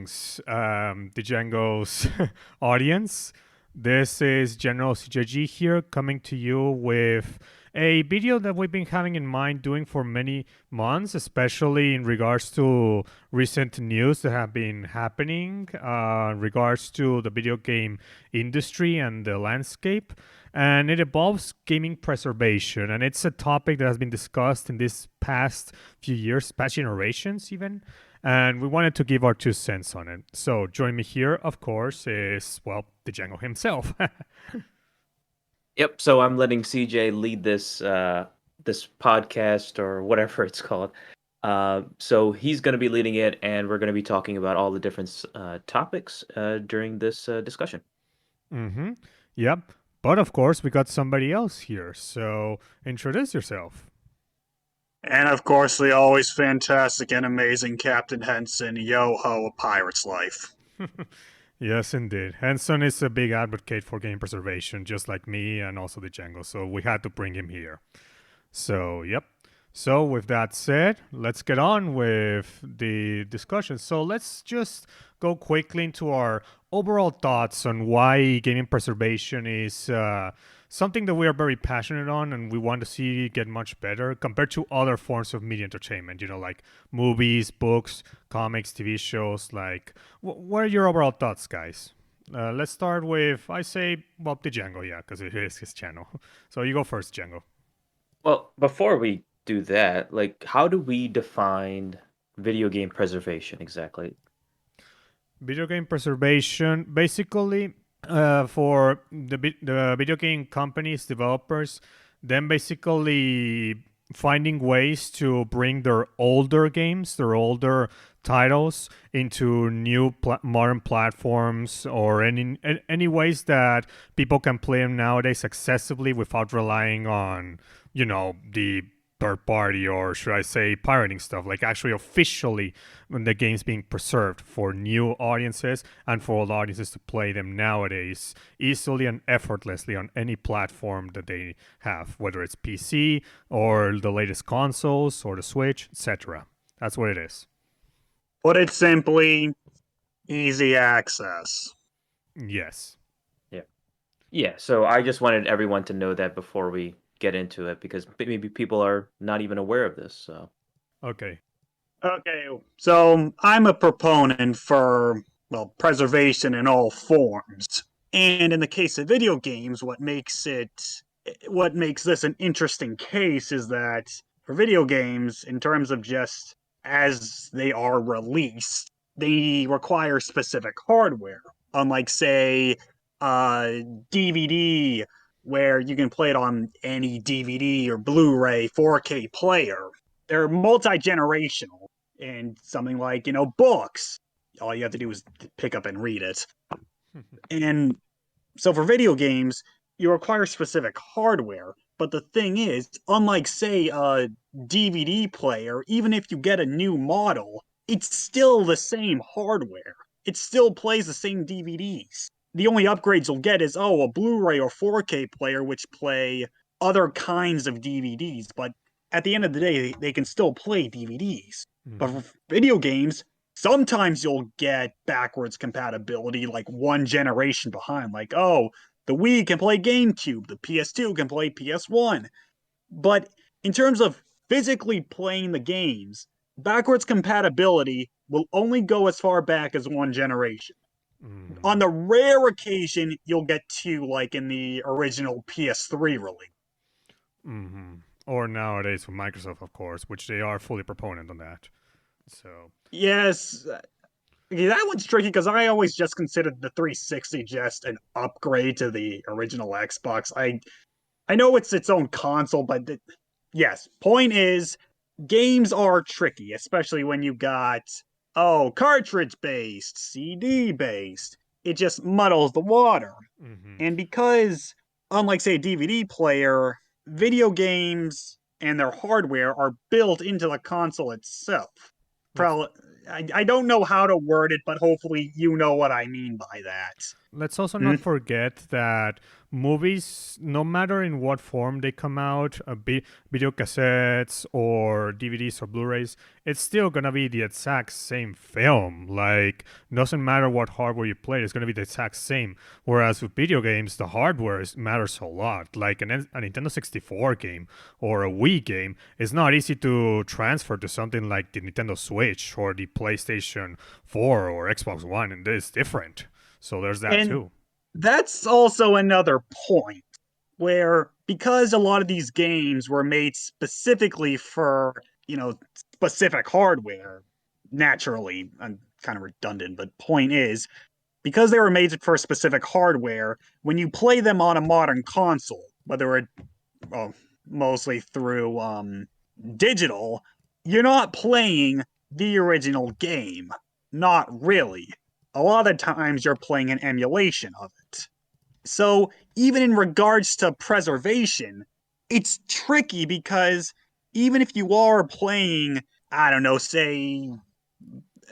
Greetings, the Django's audience. This is General CJG here, coming to you with a video that we've been having in mind doing for many months, especially in regards to recent news that have been happening in regards to the video game industry and the landscape. And it involves gaming preservation, and it's a topic that has been discussed in this past few years, past generations even, and we wanted to give our 2 cents on it. So join me here, of course, is, well, the Django himself. Yep. So I'm letting CJ lead this podcast or whatever it's called. So he's going to be leading it, and we're going to be talking about all the different topics during this discussion. Mm-hmm. Yep. But of course, we got somebody else here, so introduce yourself. And of course, the always fantastic and amazing Captain Henson, yo-ho, a pirate's life. Yes, indeed. Henson is a big advocate for game preservation, just like me and also the Django, so we had to bring him here. So, yep. So, with that said, let's get on with the discussion. So, let's just go quickly into our overall thoughts on why gaming preservation is something that we are very passionate on and we want to see get much better compared to other forms of media entertainment, like movies, books, comics, TV shows. Like, what are your overall thoughts, guys? Let's start with, I say, well, the Django, yeah, because it is his channel. So, you go first, Django. Well, before we do that, like, how do we define video game preservation exactly? Video game preservation, basically, for the video game companies, developers, then basically finding ways to bring their older games, their older titles into new modern platforms, or any ways that people can play them nowadays accessibly without relying on, the third party, or should I say pirating stuff, like actually officially when the game's being preserved for new audiences and for old audiences to play them nowadays easily and effortlessly on any platform that they have, whether it's PC or the latest consoles or the Switch, etc. That's what it is. Put it simply, easy access. Yes. Yeah. So I just wanted everyone to know that before we get into it, because maybe people are not even aware of this. So Okay. Okay, so I'm a proponent for, preservation in all forms. And in the case of video games, what makes this an interesting case is that for video games, in terms of just as they are released, they require specific hardware. Unlike, say, DVD, where you can play it on any DVD or Blu-ray 4K player. They're multi-generational, and something like, books. All you have to do is pick up and read it. And so for video games, you require specific hardware. But the thing is, unlike, say, a DVD player, even if you get a new model, it's still the same hardware. It still plays the same DVDs. The only upgrades you'll get is, a Blu-ray or 4K player, which play other kinds of DVDs. But at the end of the day, they can still play DVDs. But for video games, sometimes you'll get backwards compatibility, like one generation behind. Like, the Wii can play GameCube, the PS2 can play PS1. But in terms of physically playing the games, backwards compatibility will only go as far back as one generation. On the rare occasion, you'll get two, like in the original PS3 release. Or nowadays with Microsoft, of course, which they are fully proponent on that. So yes, that one's tricky because I always just considered the 360 just an upgrade to the original Xbox. I know it's its own console, but yes, point is, games are tricky, especially when you got, cartridge based, CD based. It just muddles the water. And because, unlike, say, a DVD player, video games and their hardware are built into the console itself. Probably, I don't know how to word it, but hopefully you know what I mean by that. let's also not forget that movies, no matter in what form they come out, video cassettes or DVDs or Blu-rays, it's still gonna be the exact same film. Like, doesn't matter what hardware you play, it's gonna be the exact same. Whereas with video games, the hardware matters a lot. Like a Nintendo 64 game or a Wii game, it's not easy to transfer to something like the Nintendo Switch or the PlayStation 4 or Xbox One, and it's different. So there's that And too. that's also another point where, because a lot of these games were made specifically for, specific hardware, naturally, I'm kind of redundant, but point is, because they were made for specific hardware, when you play them on a modern console, whether it, well, mostly through digital, you're not playing the original game. Not really. A lot of times you're playing an emulation of it. So, even in regards to preservation, it's tricky because even if you are playing, I don't know, say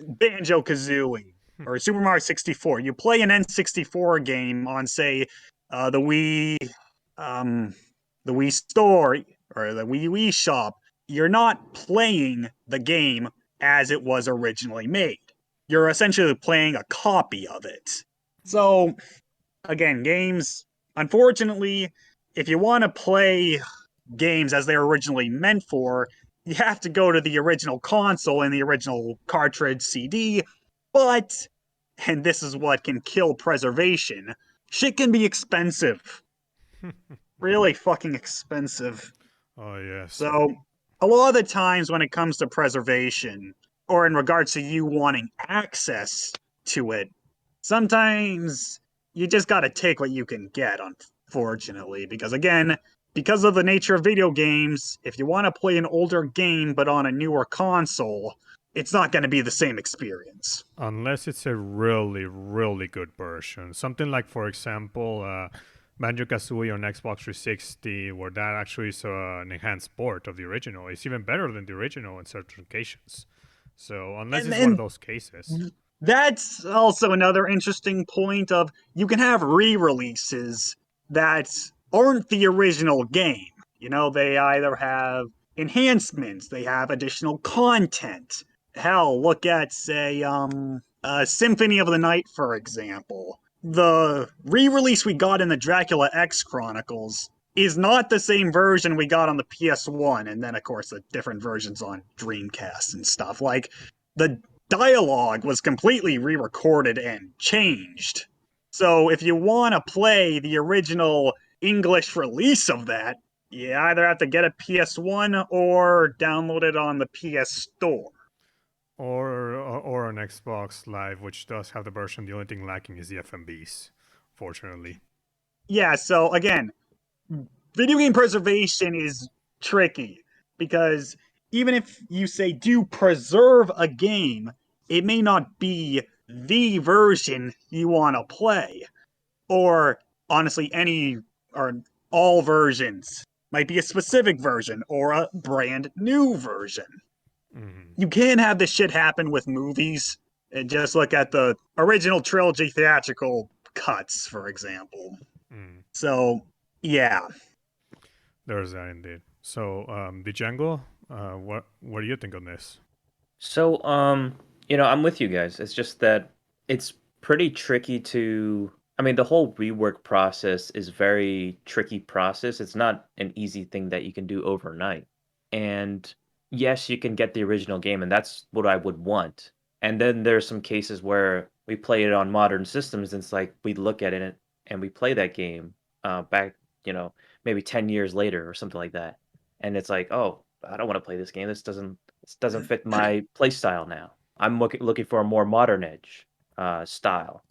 Banjo Kazooie or Super Mario 64, you play an N64 game on, say, the um, the Wii Store or the Wii Shop, you're not playing the game as it was originally made. You're essentially playing a copy of it. So, again, games, unfortunately, if you want to play games as they were originally meant for, you have to go to the original console and the original cartridge CD. But, and this is what can kill preservation, shit can be expensive. Really fucking expensive. Oh yes. So, a lot of the times when it comes to preservation, or in regards to you wanting access to it, sometimes you just gotta take what you can get, unfortunately. Because again, because of the nature of video games, if you want to play an older game but on a newer console, it's not going to be the same experience. Unless it's a really, really good version. Something like, for example, Banjo Kazooie on Xbox 360, where that actually is an enhanced port of the original. It's even better than the original in certain occasions. So, unless it's one of those cases. That's also another interesting point of you can have re-releases that aren't the original game. They either have enhancements, they have additional content. Hell, look at, say, Symphony of the Night, for example. The re-release we got in the Dracula X Chronicles is not the same version we got on the PS1, and then, of course, the different versions on Dreamcast and stuff. Like, the dialogue was completely re-recorded and changed. So if you want to play the original English release of that, you either have to get a PS1 or download it on the PS Store. Or an Xbox Live, which does have the version. The only thing lacking is the FMVs, fortunately. Yeah, so again, video game preservation is tricky because even if you say do preserve a game, it may not be the version you want to play. Or honestly, any or all versions might be a specific version or a brand new version. Mm-hmm. You can't have this shit happen with movies. And just look at the original trilogy theatrical cuts, for example. Mm. So, yeah. There's that indeed. So, the Django, what do you think on this? So, I'm with you guys. It's just that it's pretty tricky to. I mean, the whole rework process is very tricky process. It's not an easy thing that you can do overnight. And yes, you can get the original game, and that's what I would want. And then there's some cases where we play it on modern systems, and it's like we look at it and we play that game back, maybe 10 years later or something like that. And it's like, oh, I don't want to play this game. This doesn't fit my play style now. I'm looking for a more modern edge style.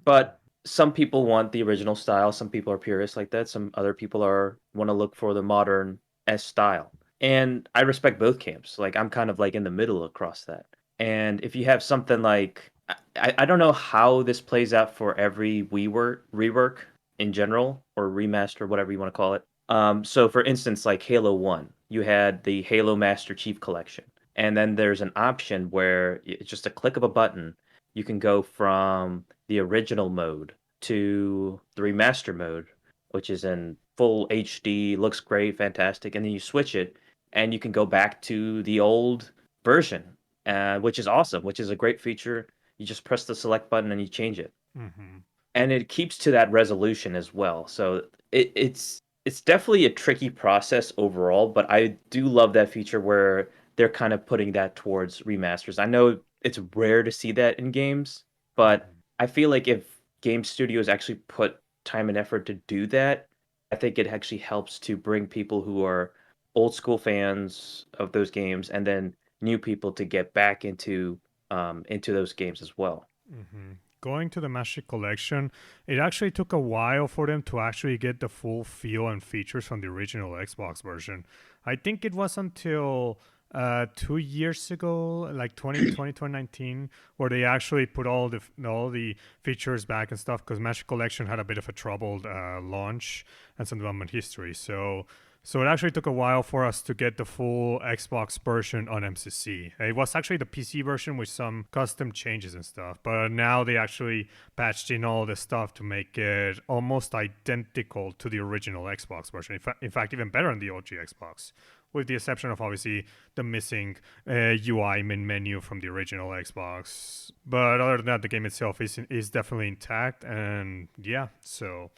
But some people want the original style. Some people are purists like that. Some other people want to look for the modern S style. And I respect both camps. Like I'm kind of like in the middle across that. And if you have something like I don't know how this plays out for every rework in general or remaster, whatever you want to call it. So for instance, like Halo 1, you had the Halo Master Chief Collection. And then there's an option where it's just a click of a button, you can go from the original mode to the remaster mode, which is in full HD, looks great, fantastic, and then you switch it, and you can go back to the old version, which is awesome, which is a great feature. You just press the select button and you change it, Mm-hmm. and it keeps to that resolution as well. So it's definitely a tricky process overall, but I do love that feature where they're kind of putting that towards remasters. I know it's rare to see that in games, but I feel like if game studios actually put time and effort to do that, I think it actually helps to bring people who are old school fans of those games and then new people to get back into those games as well. Mm-hmm. Going to the Master Collection, it actually took a while for them to actually get the full feel and features from the original Xbox version. I think it was until 2 years ago, like 2019, where they actually put all the features back and stuff, because Master Collection had a bit of a troubled launch and some development history. So it actually took a while for us to get the full Xbox version on MCC. It was actually the PC version with some custom changes and stuff, but now they actually patched in all the stuff to make it almost identical to the original Xbox version. In fact, even better than the OG Xbox, with the exception of obviously the missing UI main menu from the original Xbox. But other than that, the game itself is definitely intact, and yeah, so.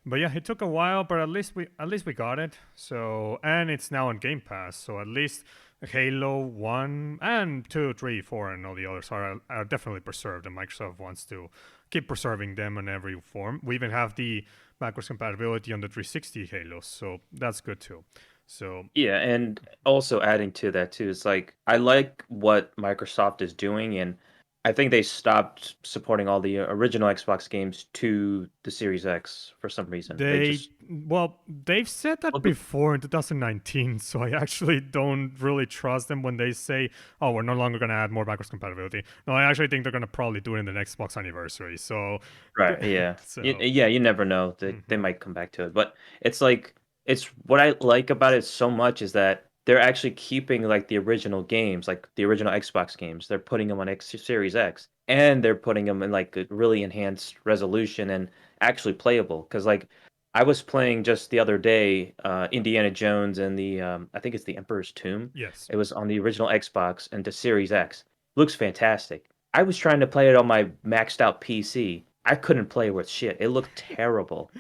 But yeah, it took a while, but at least we got it. So, and it's now on Game Pass. So at least Halo 1 and 2, 3, 4, and all the others are definitely preserved, and Microsoft wants to keep preserving them in every form. We even have the backwards compatibility on the 360 Halos, so that's good too. So Yeah, and also adding to that too, it's like I like what Microsoft is doing, and I think they stopped supporting all the original Xbox games to the Series X for some reason. They they, just well, they've said that well, before in 2019, so I actually don't really trust them when they say, "Oh, we're no longer going to add more backwards compatibility." No, I actually think they're going to probably do it in the next Xbox anniversary. So, right, yeah. so Yeah, you never know. They mhm. might come back to it. But it's like it's what I like about it so much is that they're actually keeping like the original games, like the original Xbox games. They're putting them on Series X, and they're putting them in like a really enhanced resolution and actually playable. Because like I was playing just the other day, Indiana Jones and the I think it's the Emperor's Tomb. Yes. It was on the original Xbox and the Series X. Looks fantastic. I was trying to play it on my maxed out PC. I couldn't play worth shit. It looked terrible.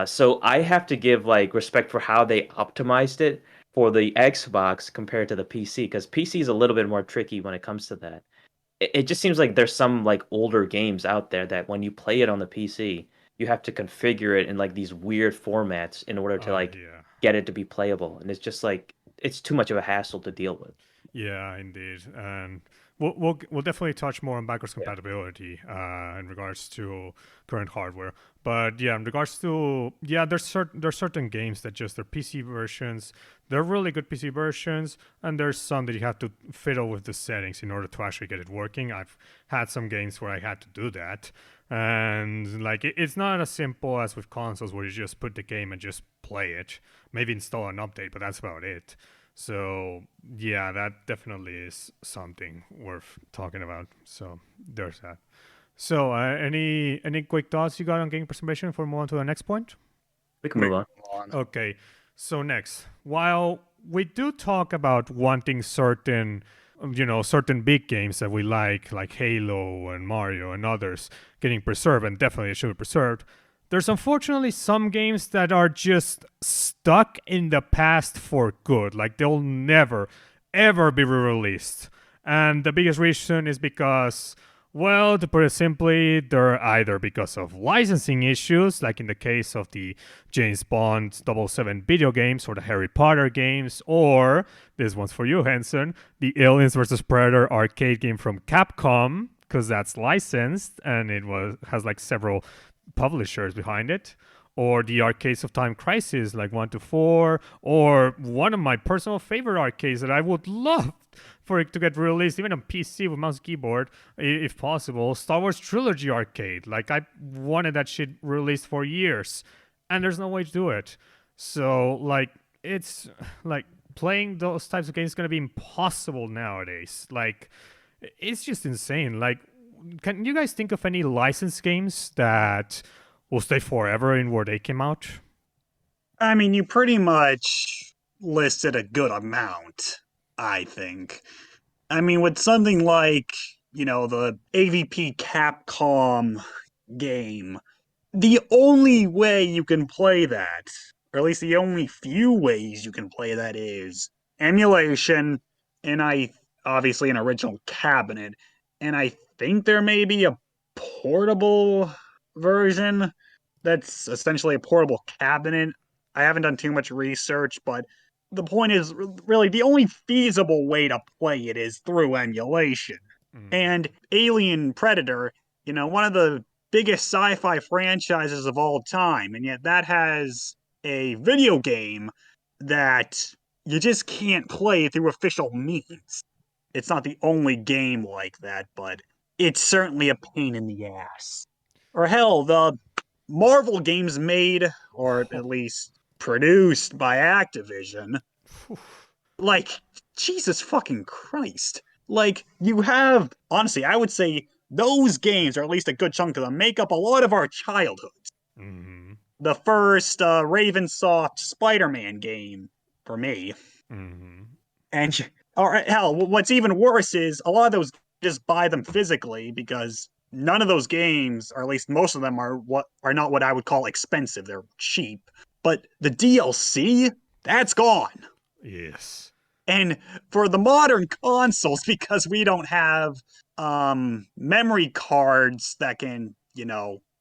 So I have to give like respect for how they optimized it for the Xbox compared to the PC, because PC is a little bit more tricky when it comes to that. It just seems like there's some like older games out there that when you play it on the PC, you have to configure it in like these weird formats in order to like Yeah. get it to be playable, and it's just like it's too much of a hassle to deal with. Yeah, indeed, and we'll definitely touch more on backwards Yeah. compatibility in regards to current hardware. But yeah, in regards to there's certain games that just their PC versions, they're really good PC versions, and there's some that you have to fiddle with the settings in order to actually get it working. I've had some games where I had to do that, and like it's not as simple as with consoles where you just put the game and just play it, maybe install an update, but that's about it. So yeah, that definitely is something worth talking about. So there's that. So any quick thoughts you got on game preservation before we move on to the next point? We can move on. Okay. So next, while we do talk about wanting certain big games that we like Halo and Mario and others getting preserved, and definitely it should be preserved, there's unfortunately some games that are just stuck in the past for good. Like they'll never, ever be re-released. And the biggest reason is because, well, to put it simply, they're either because of licensing issues, like in the case of the James Bond 007 video games or the Harry Potter games, or, this one's for you, Henson, the Aliens vs. Predator arcade game from Capcom, because that's licensed and has like several publishers behind it, or the arcades of Time Crisis like 1 to 4, or one of my personal favorite arcades that I would love for it to get released even on PC with mouse and keyboard if possible, Star Wars Trilogy arcade. Like I wanted that shit released for years, and there's no way to do it. So like it's like playing those types of games is going to be impossible nowadays. Like it's just insane. Like can you guys think of any licensed games that will stay forever in where they came out? I mean, you pretty much listed a good amount, I think. I mean, with something like, the AVP Capcom game, the only way you can play that, or at least the only few ways you can play that, is emulation, and obviously an original cabinet, and I think there may be a portable version that's essentially a portable cabinet. I haven't done too much research, but the point is really the only feasible way to play it is through emulation. And Alien Predator, one of the biggest sci-fi franchises of all time, and yet that has a video game that you just can't play through official means. It's not the only game like that, but it's certainly a pain in the ass. Or hell, the Marvel games made, or at least produced by Activision, like, Jesus fucking Christ. Like, you have, honestly, I would say those games, or at least a good chunk of them, make up a lot of our childhoods. Mm-hmm. The first Ravensoft Spider-Man game, for me. Mm-hmm. And, or hell, what's even worse is a lot of those just buy them physically because none of those games, or at least most of them, are not what I would call expensive. They're cheap. But the DLC, that's gone. Yes. And for the modern consoles, because we don't have memory cards that can,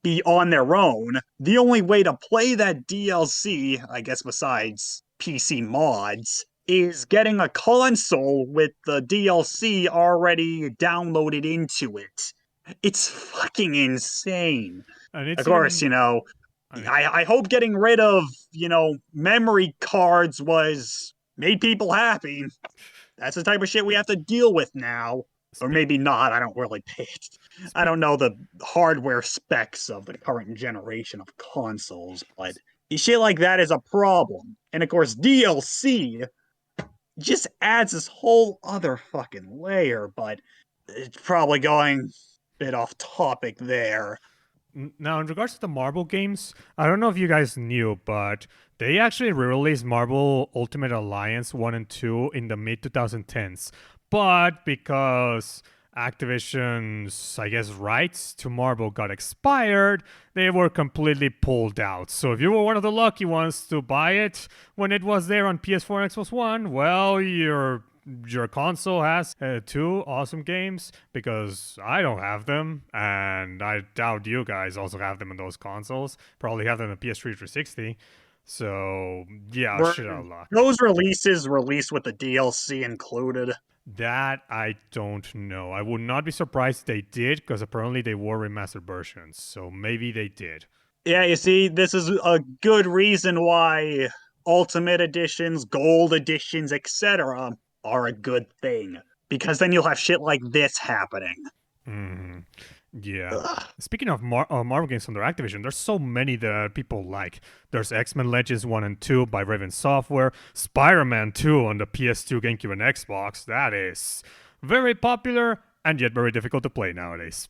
be on their own, the only way to play that DLC, I guess besides PC mods, is getting a console with the DLC already downloaded into it. It's fucking insane. And it's Of course, even, I hope getting rid of, memory cards made people happy. That's the type of shit we have to deal with now. Or maybe not. I don't really pay it. I don't know the hardware specs of the current generation of consoles, but shit like that is a problem. And of course, DLC just adds this whole other fucking layer, but it's probably going a bit off topic there. Now, in regards to the Marvel games, I don't know if you guys knew, but they actually re-released Marvel Ultimate Alliance 1 and 2 in the mid-2010s. But because Activision's, I guess, rights to Marvel got expired, they were completely pulled out. So if you were one of the lucky ones to buy it when it was there on PS4 and Xbox One, well, your console has 2 awesome games, because I don't have them, and I doubt you guys also have them on those consoles. Probably have them on PS3 360. So yeah, shit out of luck. Those releases released with the DLC included. That I don't know. I would not be surprised if they did, because apparently they were remastered versions. So maybe they did. Yeah, you see, this is a good reason why Ultimate Editions, Gold Editions, etc. are a good thing. Because then you'll have shit like this happening. Mm, yeah. Ugh. Speaking of Marvel games from their Activision, there's so many that people like. There's X-Men Legends 1 and 2 by Raven Software, Spider-Man 2 on the PS2, GameCube, and Xbox. That is very popular and yet very difficult to play nowadays.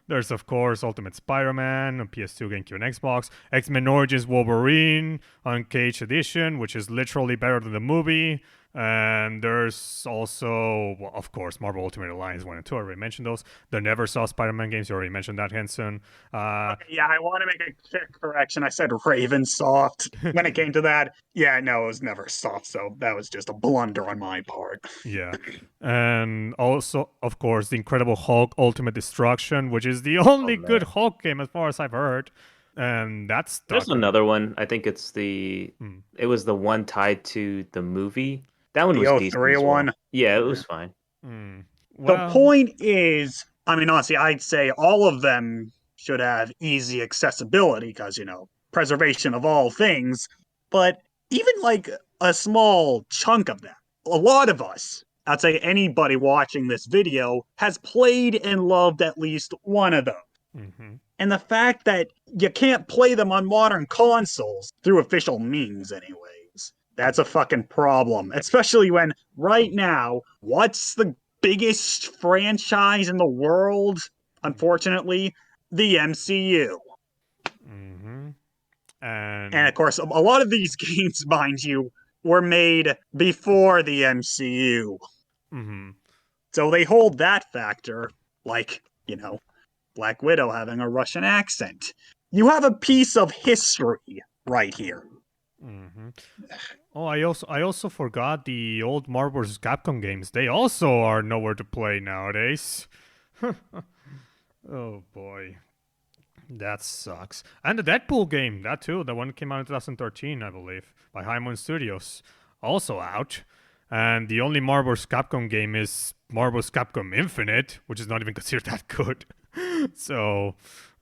There's, of course, Ultimate Spider-Man on PS2, GameCube, and Xbox, X-Men Origins Wolverine on Cage Edition, which is literally better than the movie. And there's also, well, of course, Marvel Ultimate Alliance 1 and 2. I already mentioned those. The Never Saw Spider-Man games. You already mentioned that, Henson. Okay, yeah, I want to make a quick correction. I said Ravensoft when it came to that. Yeah, no, it was Neversoft, so that was just a blunder on my part. Yeah. And also, of course, The Incredible Hulk Ultimate Destruction, which is the only good Hulk game as far as I've heard. And that's There's another one. I think it's it was the one tied to the movie. That one was The decent 03 as well. one? Yeah, it was fine. The point is, I mean, honestly, I'd say all of them should have easy accessibility because, preservation of all things. But even like a small chunk of them, a lot of us, I'd say anybody watching this video, has played and loved at least one of them. Mm-hmm. And the fact that you can't play them on modern consoles through official means, anyways, that's a fucking problem. Especially when, right now, what's the biggest franchise in the world, unfortunately, the MCU. Mm-hmm. And of course, a lot of these games, mind you, were made before the MCU. Mm-hmm. So they hold that factor, like, Black Widow having a Russian accent. You have a piece of history right here. Mm-hmm. Oh, I also forgot the old Marvel vs. Capcom games. They also are nowhere to play nowadays. Oh boy. That sucks. And the Deadpool game, that too, the one came out in 2013, I believe, by High Moon Studios, also out. And the only Marvel vs. Capcom game is Marvel vs. Capcom Infinite, which is not even considered that good. So,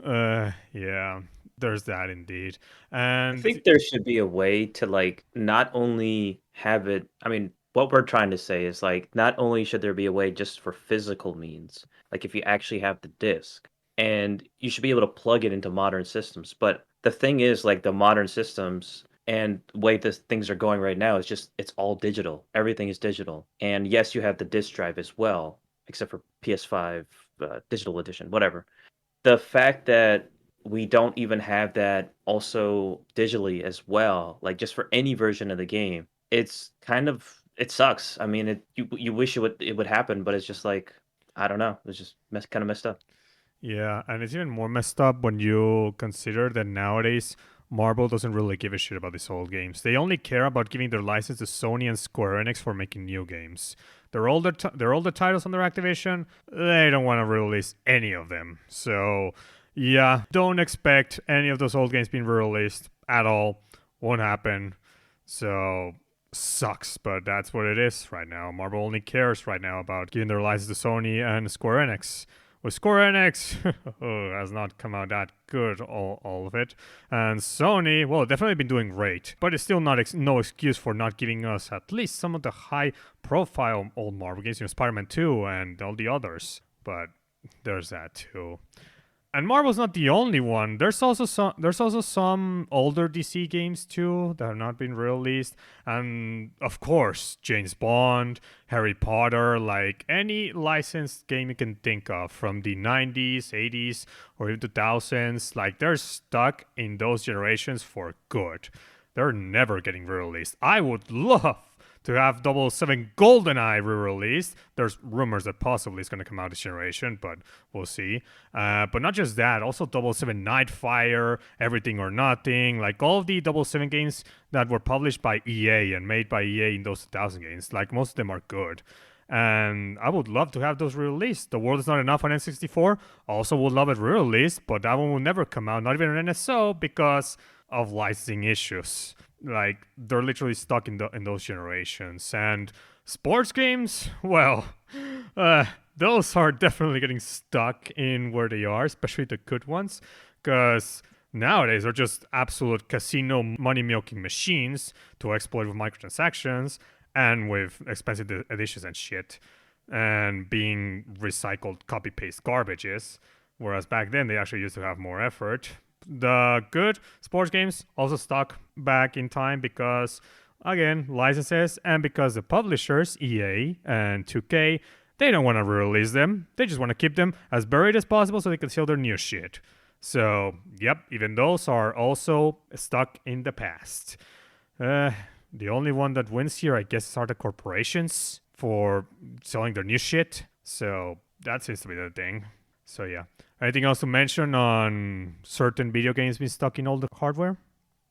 yeah, there's that indeed. I And think there should be a way to like not only have it. I mean, what we're trying to say is like not only should there be a way just for physical means, like if you actually have the disc, and you should be able to plug it into modern systems. But the thing is, like the modern systems and the way this things are going right now is just it's all digital. Everything is digital, and yes, you have the disc drive as well, except for PS5 digital edition, whatever. The fact that we don't even have that also digitally as well, like just for any version of the game, it's kind of it sucks. I mean, you wish it would happen, but it's just like I don't know. It's just kind of messed up. yeah, and it's even more messed up when you consider that nowadays Marvel doesn't really give a shit about these old games. They only care about giving their license to Sony and Square Enix for making new games. Their older titles on their Activision, they don't want to release any of them. So, yeah, don't expect any of those old games being released at all. Won't happen. So, sucks, but that's what it is right now. Marvel only cares right now about giving their license to Sony and Square Enix. With Square Enix, has not come out that good, all of it. And Sony, well, definitely been doing great, but it's still not no excuse for not giving us at least some of the high-profile old Marvel games, Spider-Man 2 and all the others. But there's that too. And Marvel's not the only one. There's also some older DC games too that have not been released, and of course James Bond, Harry Potter, like any licensed game you can think of from the 90s, 80s, or even 2000s. Like they're stuck in those generations for good. They're never getting released. I would love to have 007 GoldenEye re-released. There's rumors that possibly it's going to come out this generation, but we'll see. But not just that, also 007 Nightfire, Everything or Nothing, like all of the 007 games that were published by EA and made by EA in those 2000 games, like most of them are good. And I would love to have those re-released. The World Is Not Enough on N64, also would love it re-released, but that one will never come out, not even on NSO, because of licensing issues. Like they're literally stuck in those generations. And sports games, well, those are definitely getting stuck in where they are, especially the good ones, because nowadays they're just absolute casino money milking machines to exploit with microtransactions and with expensive editions and shit, and being recycled copy paste garbages. Whereas back then they actually used to have more effort. The good sports games also stuck back in time because, again, licenses, and because the publishers, EA and 2K, they don't want to re-release them. They just want to keep them as buried as possible so they can sell their new shit. So, yep, even those are also stuck in the past. The only one that wins here, I guess, are the corporations for selling their new shit. So, that seems to be the thing. So, yeah. Anything else to mention on certain video games being stuck in older hardware?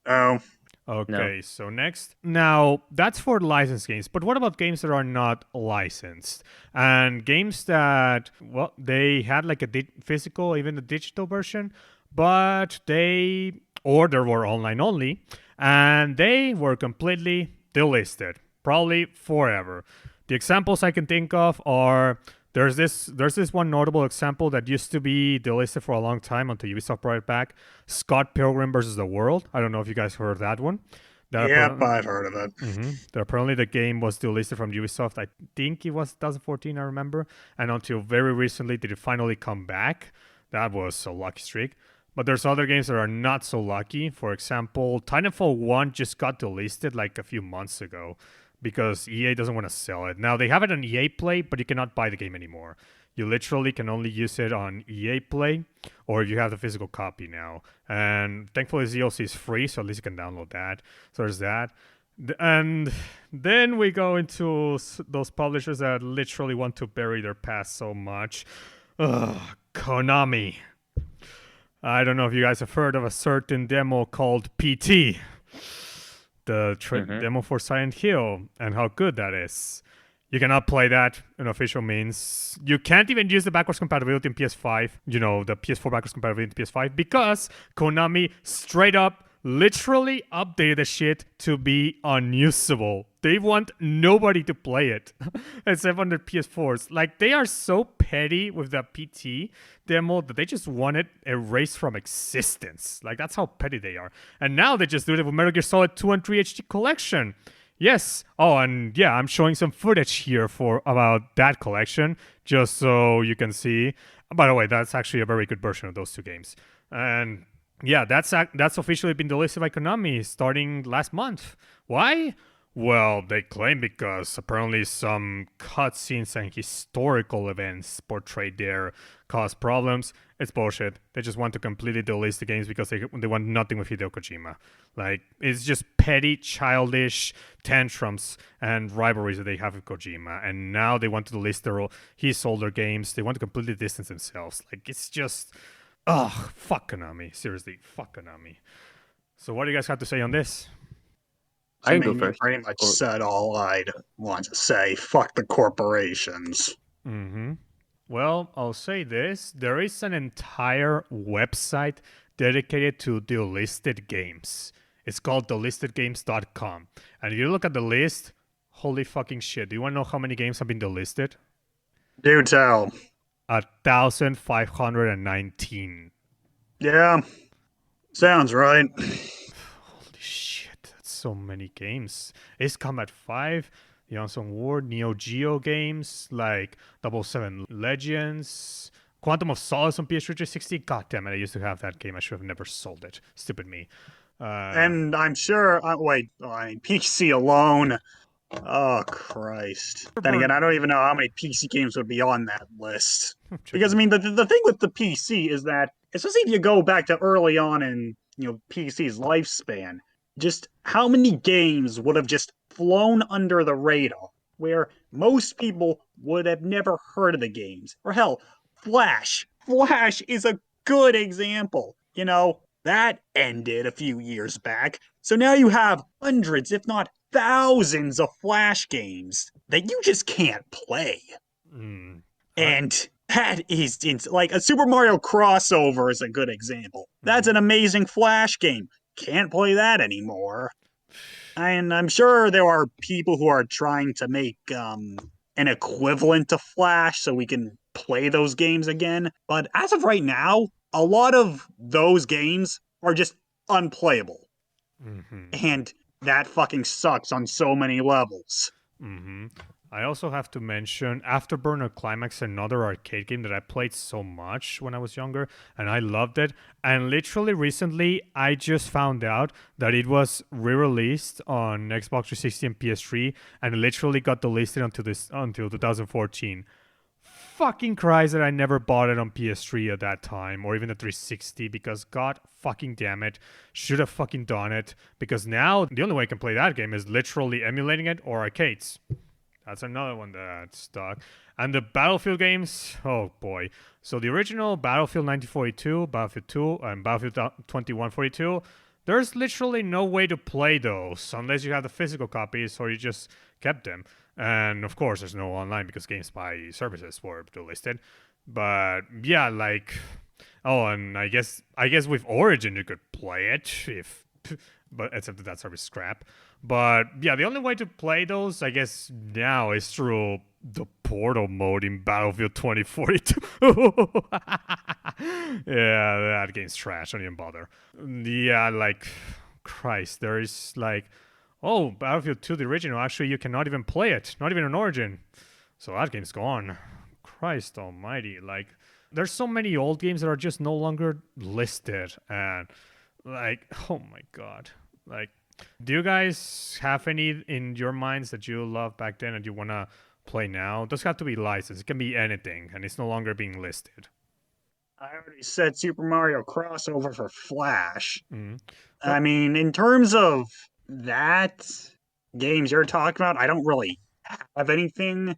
Oh. Okay, so next. Now, that's for licensed games, but what about games that are not licensed? And games that, well, they had like a physical, even a digital version, but they were online only, and they were completely delisted, probably forever. The examples I can think of are there's this one notable example that used to be delisted for a long time until Ubisoft brought it back. Scott Pilgrim versus the World. I don't know if you guys heard that one. Yep, I've heard of it. That apparently the game was delisted from Ubisoft. I think it was 2014, I remember. And until very recently did it finally come back. That was a lucky streak. But there's other games that are not so lucky. For example, Titanfall 1 just got delisted like a few months ago. because EA doesn't want to sell it. Now, they have it on EA Play, but you cannot buy the game anymore. You literally can only use it on EA Play, or you have the physical copy now. And thankfully, the DLC is free, so at least you can download that. So there's that. And then we go into those publishers that literally want to bury their past so much. Ugh, Konami. I don't know if you guys have heard of a certain demo called PT. The demo for Silent Hill, and how good that is. You cannot play that in official means. You can't even use the backwards compatibility in PS5, the PS4 backwards compatibility in PS5, because Konami straight up literally updated the shit to be unusable. They want nobody to play it except on their PS4s. Like, they are so petty with the PT demo that they just want it erased from existence. Like, that's how petty they are. And now they just do it with Metal Gear Solid 2 and 3 HD collection. Yes. Oh, and yeah, I'm showing some footage here about that collection, just so you can see. By the way, that's actually a very good version of those two games. And yeah, that's officially been delisted by Konami starting last month. Why? Well, they claim because apparently some cutscenes and historical events portrayed there caused problems. It's bullshit. They just want to completely delist the games because they want nothing with Hideo Kojima. Like, it's just petty, childish tantrums and rivalries that they have with Kojima. And now they want to delist his older games. They want to completely distance themselves. Like, it's just... Ugh, fuck Konami. Seriously, fuck Konami. So what do you guys have to say on this? I can go first. Pretty much said all I'd want to say. Fuck the corporations. Mm-hmm. Well, I'll say this. There is an entire website dedicated to delisted games. It's called delistedgames.com. And if you look at the list, holy fucking shit. Do you want to know how many games have been delisted? Do tell. 1,519. Yeah. Sounds right. Holy shit, that's so many games. Ace Combat 5, The Unsung War, Neo Geo games like 007 Legends, Quantum of Solace on PS3 360. God damn it, I used to have that game. I should have never sold it. Stupid me. And I'm sure... PC alone... Oh, Christ. Then again, I don't even know how many PC games would be on that list. Because, I mean, the thing with the PC is that, especially if you go back to early on in, PC's lifespan, just how many games would have just flown under the radar, where most people would have never heard of the games. Or hell, Flash. Flash is a good example. That ended a few years back. So now you have hundreds, if not thousands of Flash games that you just can't play. And that is, like, a Super Mario crossover is a good example. That's an amazing Flash game. Can't play that anymore. And I'm sure there are people who are trying to make an equivalent to Flash so we can play those games again. But as of right now, a lot of those games are just unplayable. And that fucking sucks on so many levels. I also have to mention Afterburner Climax, another arcade game that I played so much when I was younger, and I loved it. And literally recently, I just found out that it was re-released on Xbox 360 and PS3, and it literally got delisted until 2014. Fucking Christ that I never bought it on PS3 at that time, or even the 360, because god fucking damn it, should have fucking done it, because now the only way I can play that game is literally emulating it or arcades. That's another one that's stuck. And the Battlefield games, oh boy. So the original Battlefield 1942, Battlefield 2, and Battlefield 2142, there's literally no way to play those unless you have the physical copies or you just kept them. And of course, there's no online because GameSpy services were delisted. But yeah, like, oh, and I guess with Origin you could play it but except that service is crap. But yeah, the only way to play those, I guess, now is through the portal mode in Battlefield 2042. Yeah, that game's trash. Don't even bother. Yeah, like, Christ, there is like, oh, Battlefield 2, the original, actually you cannot even play it. Not even on Origin. So that game's gone. Christ almighty. Like, there's so many old games that are just no longer listed. And, like, oh my god. Like, Do you guys have any in your minds that you loved back then and you want to play now? It doesn't have to be licensed. It can be anything, and it's no longer being listed. I already said Super Mario crossover for Flash. Mm-hmm. I mean, in terms of that games you're talking about, I don't really have anything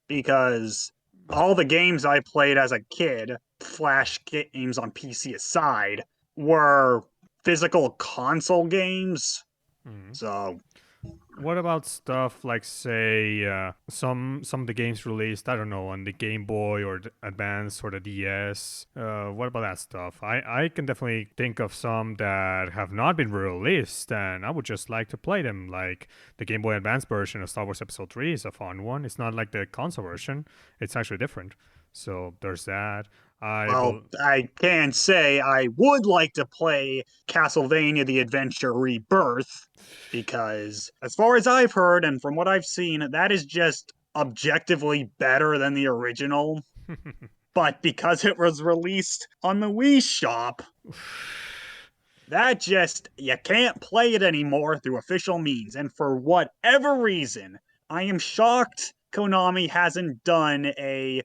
because all the games I played as a kid, Flash games on PC aside, were physical console games. Mm-hmm. So What about stuff like, say, some of the games released, I don't know, on the Game Boy or the Advance or the DS? What about that stuff? I can definitely think of some that have not been released, and I would just like to play them. Like the Game Boy Advance version of Star Wars Episode 3 is a fun one. It's not like the console version, it's actually different. So there's that. well, I can say I would like to play Castlevania The Adventure Rebirth because, as far as I've heard and from what I've seen, that is just objectively better than the original. But because it was released on the Wii Shop, that just, you can't play it anymore through official means. And for whatever reason, I am shocked Konami hasn't done a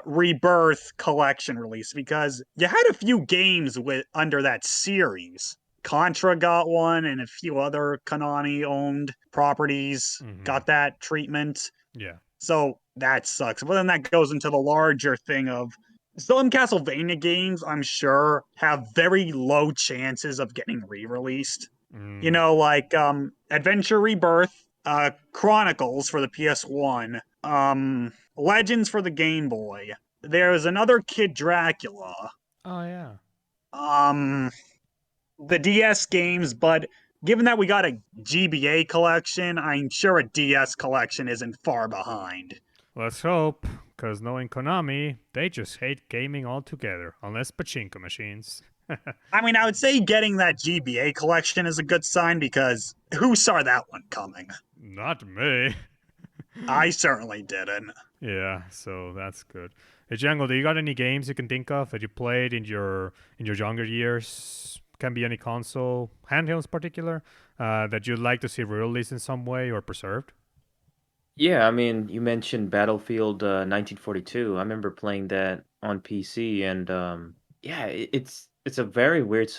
Rebirth collection release because you had a few games with under that series. Contra got one, and a few other Konami owned properties got that treatment. Yeah. So that sucks. But then that goes into the larger thing of some Castlevania games, I'm sure, have very low chances of getting re-released. You know, like Adventure Rebirth, Chronicles for the PS1, Legends for the Game Boy. There's another Kid Dracula. Oh, yeah. Um, the DS games, but given that we got a GBA collection, I'm sure a DS collection isn't far behind. Let's hope, because knowing Konami, they just hate gaming altogether, unless pachinko machines. I mean, I would say getting that GBA collection is a good sign because who saw that one coming? Not me. I certainly didn't. Yeah, so that's good. Hey Django, do you got any games you can think of that you played in your younger years? Can be any console, handhelds in particular, that you'd like to see released in some way or preserved? Yeah, I mean, you mentioned Battlefield 1942. I remember playing that on PC, and yeah, it's a very weird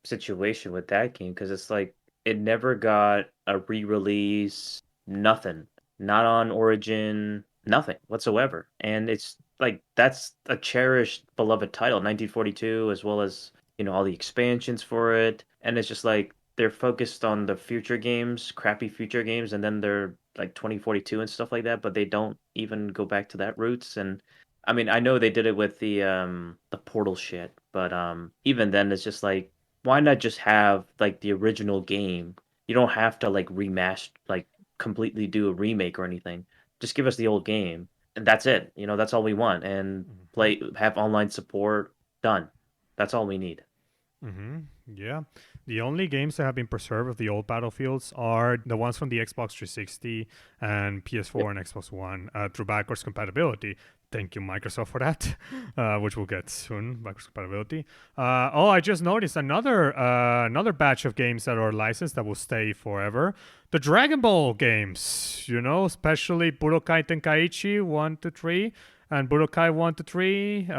situation with that game because it's like it never got a re-release, nothing, not on Origin, nothing whatsoever, and it's like that's a cherished, beloved title, 1942, as well as all the expansions for it, and it's just like they're focused on the future games, crappy future games, and then they're like 2042 and stuff like that, but they don't even go back to that roots. And I mean, I know they did it with the Portal shit, but even then it's just like why not just have like the original game? You don't have to like remaster like completely do a remake or anything. Just give us the old game and that's it. That's all we want and play have online support done. That's all we need. Mm-hmm. Yeah. The only games that have been preserved of the old Battlefields are the ones from the Xbox 360 and PS4 and Xbox One through backwards compatibility. Thank you, Microsoft, for that, which we'll get soon. Backwards compatibility. I just noticed another batch of games that are licensed that will stay forever. The Dragon Ball games, especially Budokai Tenkaichi 1 to 3 and Budokai 1 to 3.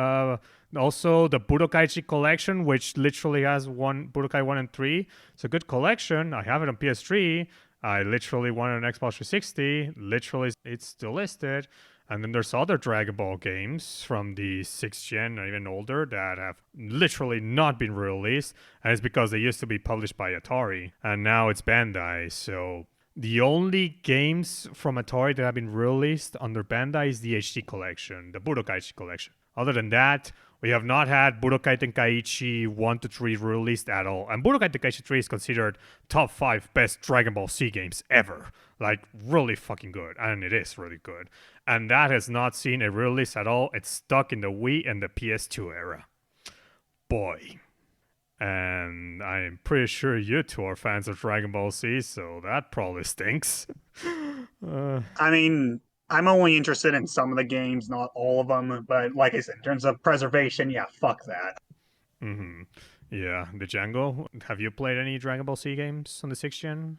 Also, the Budokaichi collection, which literally has one Budokai 1 and 3. It's a good collection. I have it on PS3. I literally want it on Xbox 360. Literally, it's still listed. And then there's other Dragon Ball games from the 6th gen or even older that have literally not been released. And it's because they used to be published by Atari. And now it's Bandai. So the only games from Atari that have been released under Bandai is the HD collection, the Budokaichi collection. Other than that, we have not had Budokai Tenkaichi 1 to 3 released at all. And Budokai Tenkaichi 3 is considered top 5 best Dragon Ball Z games ever. Like, really fucking good. And it is really good. And that has not seen a release at all. It's stuck in the Wii and the PS2 era. Boy. And I'm pretty sure you two are fans of Dragon Ball Z, so that probably stinks. I mean, I'm only interested in some of the games, not all of them. But like I said, in terms of preservation, yeah, fuck that. Mm-hmm. Yeah, the Django. Have you played any Dragon Ball Z games on the 6th gen?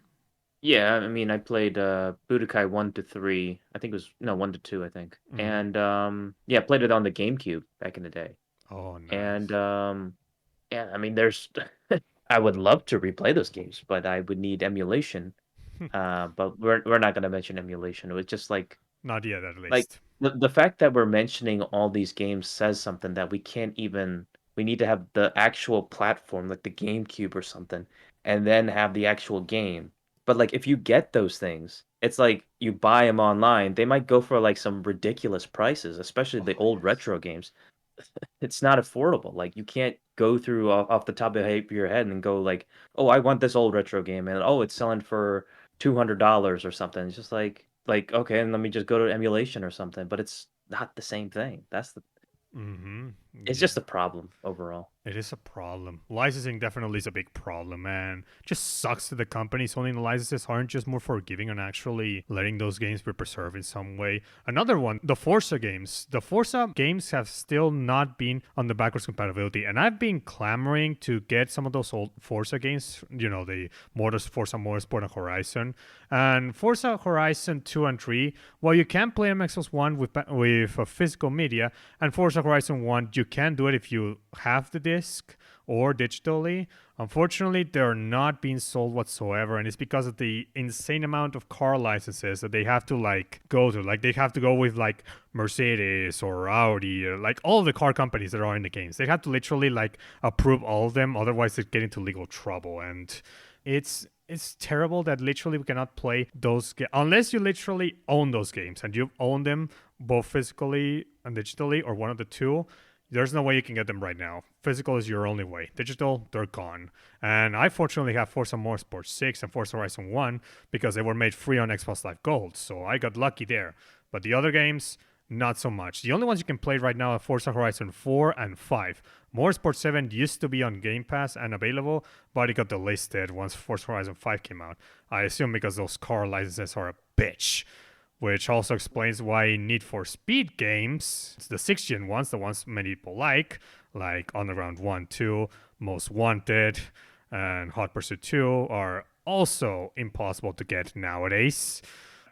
Yeah, I mean, I played Budokai 1 to 3. I think it was no 1 to 2, I think. Mm-hmm. And yeah, played it on the GameCube back in the day. Oh, And nice. yeah, I mean, there's I would love to replay those games, but I would need emulation. But we're not gonna mention emulation. It was just Not yet, at like least. the fact that we're mentioning all these games says something that we can't even. We need to have the actual platform, like the GameCube or something, and then have the actual game. But like, if you get those things, it's like you buy them online. They might go for like some ridiculous prices, especially the Oh, old yes. retro games. It's not affordable. Like you can't go through off the top of your head and go like, "Oh, I want this old retro game," and oh, it's selling for $200 or something. It's just like okay, and let me just go to emulation or something. But it's not the same thing. Mm-hmm. It's Yeah. just a problem overall. It is a problem. Licensing definitely is a big problem, and just sucks that the companies owning the licenses aren't just more forgiving and actually letting those games be preserved in some way. Another one, the Forza games. The Forza games have still not been on the backwards compatibility, and I've been clamoring to get some of those old Forza games, the Forza Motorsport and Horizon. And Forza Horizon 2 and 3, well, you can play them Xbox One with physical media, and Forza Horizon 1, you can do it if you have the disc or digitally. Unfortunately, they're not being sold whatsoever, and it's because of the insane amount of car licenses that they have to go to. Like they have to go with like Mercedes or Audi, or like all of the car companies that are in the games. They have to literally approve all of them, otherwise they get into legal trouble. And it's terrible that literally we cannot play those unless you literally own those games and you own them both physically and digitally or one of the two. There's no way you can get them right now. Physical is your only way. Digital, they're gone. And I fortunately have Forza Motorsport 6 and Forza Horizon 1 because they were made free on Xbox Live Gold, so I got lucky there. But the other games, not so much. The only ones you can play right now are Forza Horizon 4 and 5. Motorsport 7 used to be on Game Pass and available, but it got delisted once Forza Horizon 5 came out. I assume because those car licenses are a bitch. Which also explains why Need for Speed games, the 6th gen ones, the ones many people like Underground 1, 2, Most Wanted, and Hot Pursuit 2, are also impossible to get nowadays.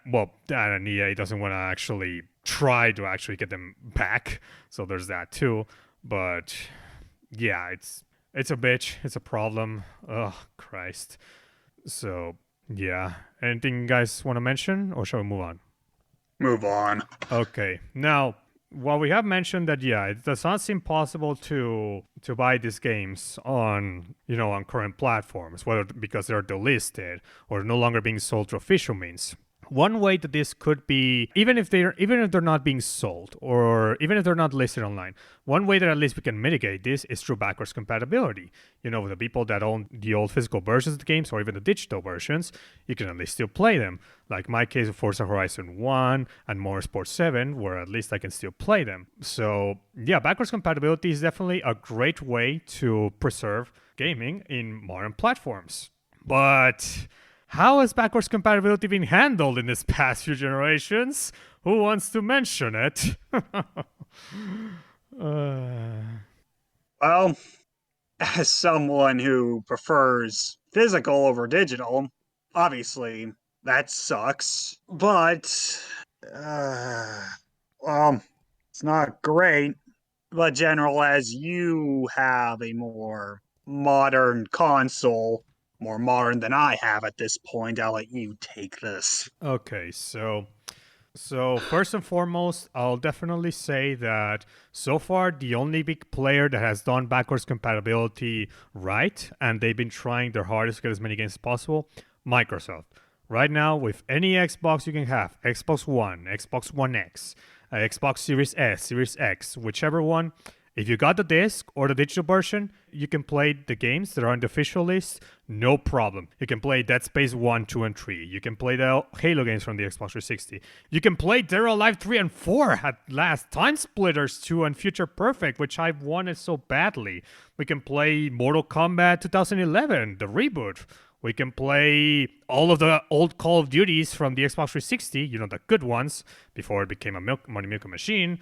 Well, and EA doesn't want to actually try to actually get them back, so there's that too. But yeah, it's a bitch. It's a problem. Oh Christ. So yeah, anything you guys want to mention, or shall we move on? Move on. Okay. Now, while we have mentioned that, yeah, it does not seem possible to buy these games on on current platforms, whether because they're delisted or no longer being sold through official means. One way that this could be, even if they're not being sold or even if they're not listed online, one way that at least we can mitigate this is through backwards compatibility. With the people that own the old physical versions of the games or even the digital versions, you can at least still play them. Like my case of Forza Horizon 1 and Motorsport 7, where at least I can still play them. So yeah, backwards compatibility is definitely a great way to preserve gaming in modern platforms. But how has backwards compatibility been handled in this past few generations? Who wants to mention it? Well, as someone who prefers physical over digital, obviously that sucks. But, well, it's not great. But, General, as you have a more modern console, more modern than I have at this point, I'll let you take this. Okay, so first and foremost, I'll definitely say that so far the only big player that has done backwards compatibility right, and they've been trying their hardest to get as many games as possible, Microsoft. Right now, with any Xbox you can have, Xbox One, Xbox One X, Xbox Series S, Series X, whichever one, if you got the disc or the digital version, you can play the games that are on the official list, no problem. You can play Dead Space 1, 2, and 3. You can play the Halo games from the Xbox 360. You can play Dead or Alive 3 and 4 at last. Time Splitters 2 and Future Perfect, which I've wanted so badly. We can play Mortal Kombat 2011, the reboot. We can play all of the old Call of Duties from the Xbox 360, the good ones, before it became a money milking machine.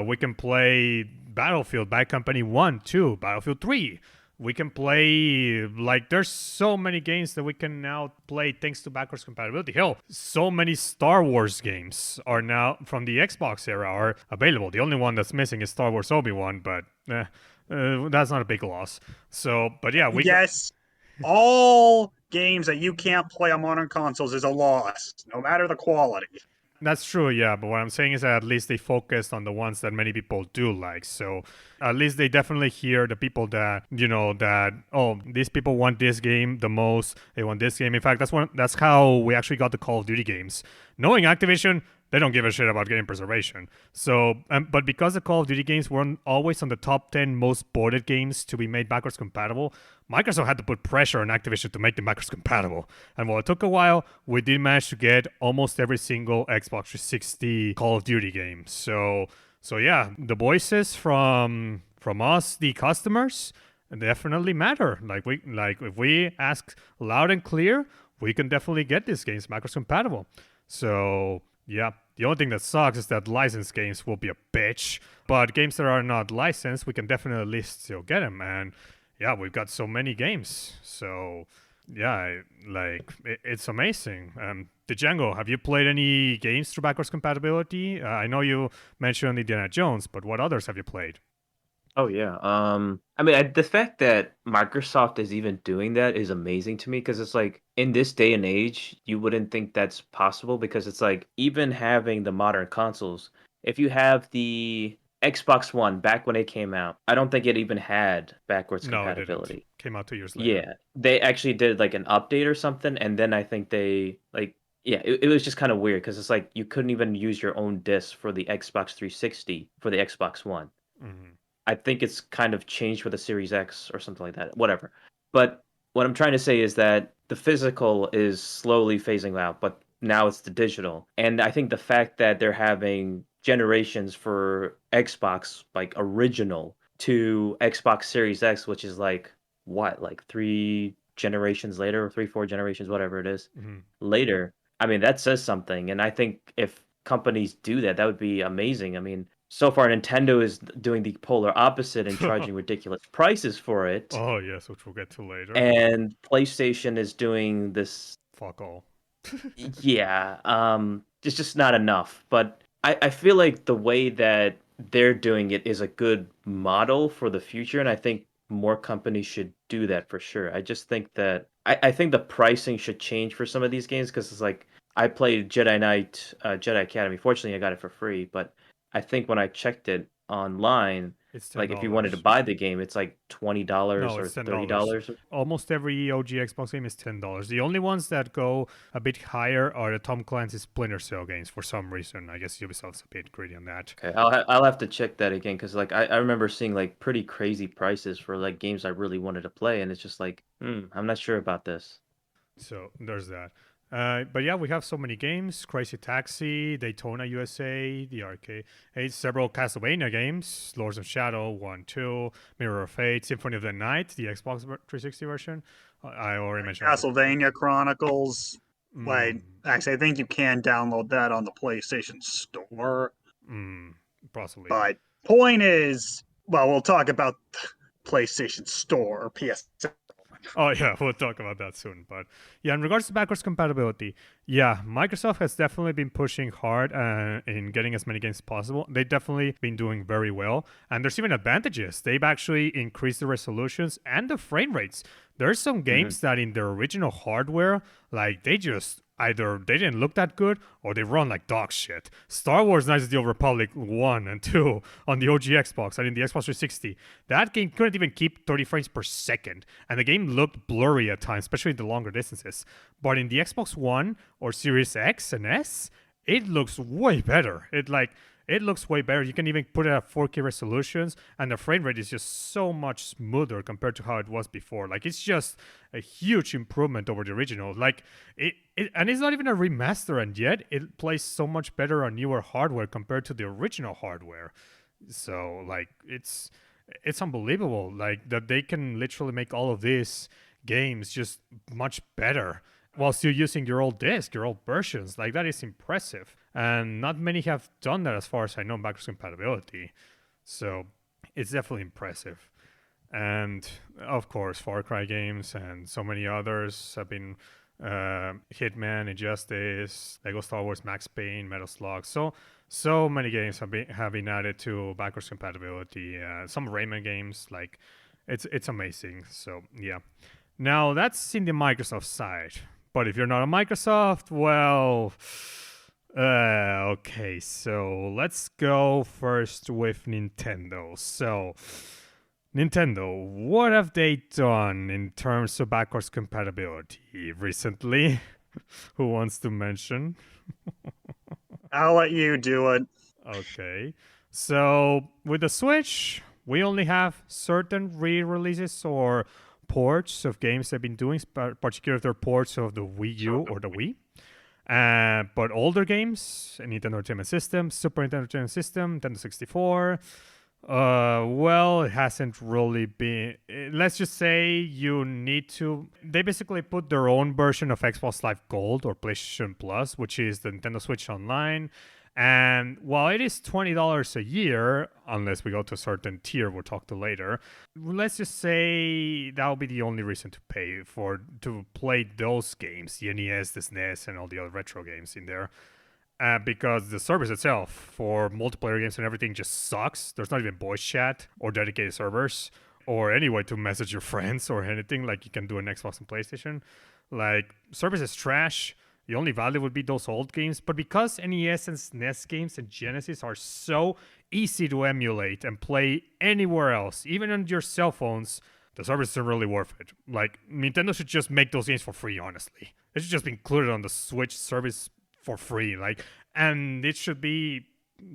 We can play Battlefield, Bad Company 1, 2, Battlefield 3. we can play, like, there's so many games that we can now play thanks to backwards compatibility. Hell, so many Star Wars games are now from the Xbox era are available. The only one that's missing is Star Wars Obi-Wan, but that's not a big loss. So, but yeah, Yes, all games that you can't play on modern consoles is a loss, no matter the quality. That's true, yeah, but what I'm saying is that at least they focused on the ones that many people do like. So at least they definitely hear the people that, oh, these people want this game the most. They want this game. In fact, that's how we actually got the Call of Duty games. Knowing Activision, they don't give a shit about game preservation. So, but because the Call of Duty games weren't always on the top 10 most boarded games to be made backwards compatible, Microsoft had to put pressure on Activision to make them backwards compatible. And while it took a while, we did manage to get almost every single Xbox 360 Call of Duty game. So yeah, the voices from us, the customers, definitely matter. Like if we ask loud and clear, we can definitely get these games backwards compatible. So yeah, the only thing that sucks is that licensed games will be a bitch. But games that are not licensed, we can definitely at least still get them. And yeah, we've got so many games. So yeah, it's amazing. The Django, have you played any games through backwards compatibility? I know you mentioned Indiana Jones, but what others have you played? Oh yeah. I mean, the fact that Microsoft is even doing that is amazing to me because it's like in this day and age, you wouldn't think that's possible because it's like even having the modern consoles, if you have the Xbox One back when it came out, I don't think it even had backwards No, it didn't. compatibility. Came out 2 years later. Yeah, they actually did like an update or something, and then I think they like it was just kind of weird because it's like you couldn't even use your own disc for the Xbox 360 for the Xbox One. Mm-hmm. I think it's kind of changed with the Series X or something like that. Whatever. But what I'm trying to say is that the physical is slowly phasing out, but now it's the digital. And I think the fact that they're having generations for Xbox like original to Xbox Series X, which is like what, like 3 generations later, or 3, 4 generations, whatever it is, Mm-hmm. later. I mean, that says something. And I think if companies do that, that would be amazing. I mean, so far Nintendo is doing the polar opposite and charging ridiculous prices for it, Oh yes, which we'll get to later. and PlayStation is doing this. Fuck all. Yeah, it's just not enough. But I feel like the way that they're doing it is a good model for the future, and I think more companies should do that for sure. I just think that I think the pricing should change for some of these games because it's like I played Jedi Knight, Jedi Academy. Fortunately, I got it for free, but I think when I checked it online, It's $10. like if you wanted to buy the game, it's like $20 No, or it's $10. $30. Almost every OG Xbox game is $10. The only ones that go a bit higher are the Tom Clancy's Splinter Cell games for some reason. I guess Ubisoft's a bit greedy on that. Okay, I'll have to check that again because like I remember seeing like pretty crazy prices for like games I really wanted to play, and it's just like, I'm not sure about this. So there's that. But yeah, we have so many games: Crazy Taxi, Daytona USA, the arcade, several Castlevania games: Lords of Shadow 1, 2, Mirror of Fate, Symphony of the Night, the Xbox 360 version. I already mentioned Castlevania Chronicles. Like, Mm, actually, I think you can download that on the PlayStation Store. possibly. But point is, well, we'll talk about PlayStation Store or PS. Oh yeah, we'll talk about that soon. But yeah, in regards to backwards compatibility, yeah, Microsoft has definitely been pushing hard in getting as many games as possible. They've definitely been doing very well, and there's even advantages. They've actually increased the resolutions and the frame rates. There's some games that in their original hardware, like they just either they didn't look that good or they run like dog shit. Star Wars Knights of the Old Republic 1 and 2 on the OG Xbox and in the Xbox 360, that game couldn't even keep 30 frames per second, and the game looked blurry at times, especially in the longer distances. But in the Xbox One or Series X and S, it looks way better. It looks way better. You can even put it at 4K resolutions, and the frame rate is just so much smoother compared to how it was before. Like, it's just a huge improvement over the original. Like, and it's not even a remaster, and yet it plays so much better on newer hardware compared to the original hardware. So, like, it's unbelievable. Like, that they can literally make all of these games just much better while still using your old disc, your old versions. Like, that is impressive. And not many have done that as far as I know, backwards compatibility. So it's definitely impressive. And of course, Far Cry games and so many others have been Hitman, Injustice, Lego Star Wars, Max Payne, Metal Slug. So many games have been added to backwards compatibility. Some Rayman games, like it's amazing. So yeah. Now that's in the Microsoft side. But if you're not a Microsoft, well, okay. So let's go first with Nintendo. So Nintendo, what have they done in terms of backwards compatibility recently? Who wants to mention? I'll let you do it. Okay. So with the Switch, we only have certain re-releases or ports of games they've been doing, particularly if they're ports of the Wii U or the Wii. But older games, Nintendo Entertainment System, Super Nintendo Entertainment System, Nintendo 64, well, it hasn't really been. Let's just say you need to. They basically put their own version of Xbox Live Gold or PlayStation Plus, which is the Nintendo Switch Online. And while it is $20 a year, unless we go to a certain tier we'll talk to later, let's just say that'll be the only reason to pay to play those games, the NES, the SNES, and all the other retro games in there. Because the service itself for multiplayer games and everything just sucks. There's not even voice chat or dedicated servers or any way to message your friends or anything like you can do on Xbox and PlayStation. Like, service is trash. The only value would be those old games. But because NES and SNES games and Genesis are so easy to emulate and play anywhere else, even on your cell phones, the service isn't really worth it. Like, Nintendo should just make those games for free, honestly. It should just be included on the Switch service for free, and it should be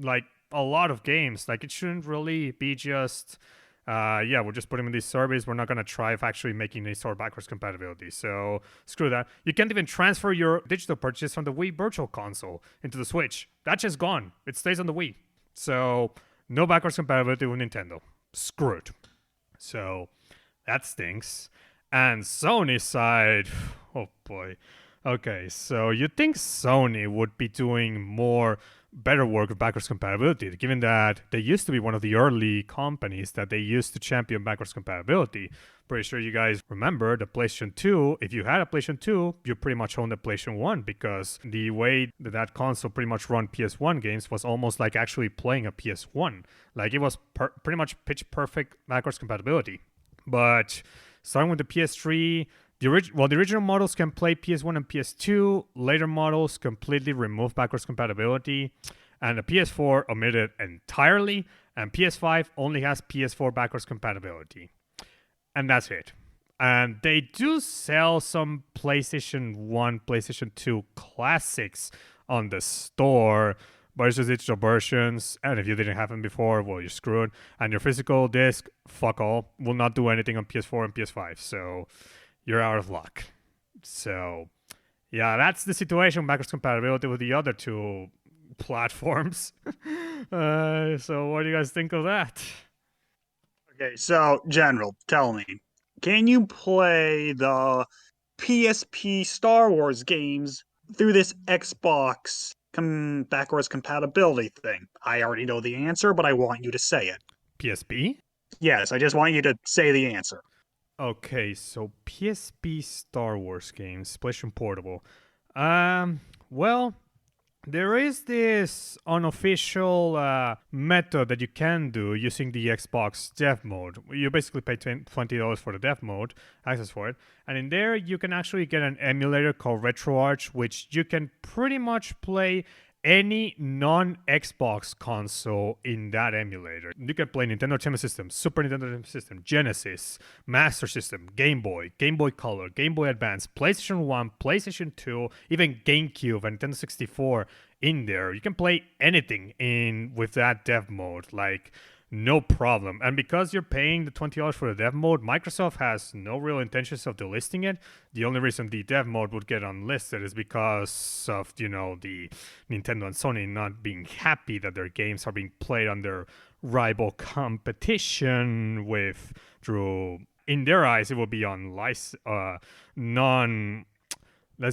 like a lot of games. Like, it shouldn't really be just we'll just put them in this service. We're not gonna try of actually making any sort of backwards compatibility. So screw that. You can't even transfer your digital purchase from the Wii Virtual Console into the Switch. That's just gone. It stays on the Wii. So no backwards compatibility with Nintendo. Screwed. So that stinks. And Sony's side, oh boy. Okay, so you'd think Sony would be doing better work with backwards compatibility, given that they used to be one of the early companies that they used to champion backwards compatibility. Pretty sure you guys remember the PlayStation 2. If you had a PlayStation 2, you pretty much owned the PlayStation 1, because the way that console pretty much run PS1 games was almost like actually playing a PS1. Like, it was pretty much pitch perfect backwards compatibility. But starting with the PS3, the original models can play PS1 and PS2. Later models completely remove backwards compatibility. And the PS4 omitted entirely. And PS5 only has PS4 backwards compatibility. And that's it. And they do sell some PlayStation 1, PlayStation 2 classics on the store, but it's just digital versions. And if you didn't have them before, well, you're screwed. And your physical disc, fuck all, will not do anything on PS4 and PS5. So you're out of luck. So, yeah, that's the situation with backwards compatibility with the other two platforms. So what do you guys think of that? Okay, so, General, tell me, can you play the PSP Star Wars games through this Xbox backwards compatibility thing? I already know the answer, but I want you to say it. PSP? Yes, I just want you to say the answer. Okay, so PSP Star Wars games, PlayStation Portable. Well, there is this unofficial method that you can do using the Xbox Dev Mode. You basically pay $20 for the Dev Mode, access for it, and in there you can actually get an emulator called RetroArch, which you can pretty much play any non-Xbox console in that emulator. You can play Nintendo Entertainment System, Super Nintendo Entertainment System, Genesis, Master System, Game Boy Color, Game Boy Advance, PlayStation 1, PlayStation 2, even GameCube and Nintendo 64 in there. You can play anything with that dev mode, like, no problem. And because you're paying the $20 for the dev mode, Microsoft has no real intentions of delisting it. The only reason the dev mode would get unlisted is because of, the Nintendo and Sony not being happy that their games are being played on their rival competition through, in their eyes, it would be on let's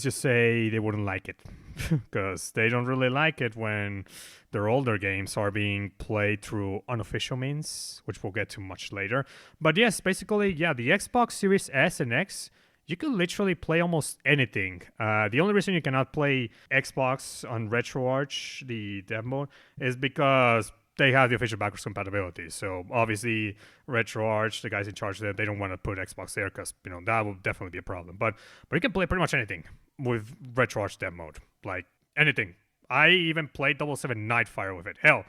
just say they wouldn't like it. because they don't really like it when their older games are being played through unofficial means, which we'll get to much later. But yes, basically, yeah, the Xbox Series S and X, you can literally play almost anything. The only reason you cannot play Xbox on RetroArch, the dev mode, is because they have the official backwards compatibility. So obviously, RetroArch, the guys in charge there, they don't want to put Xbox there because that will definitely be a problem. But you can play pretty much anything with RetroArch dev mode, like anything. I even played 007 Nightfire with it. Hell,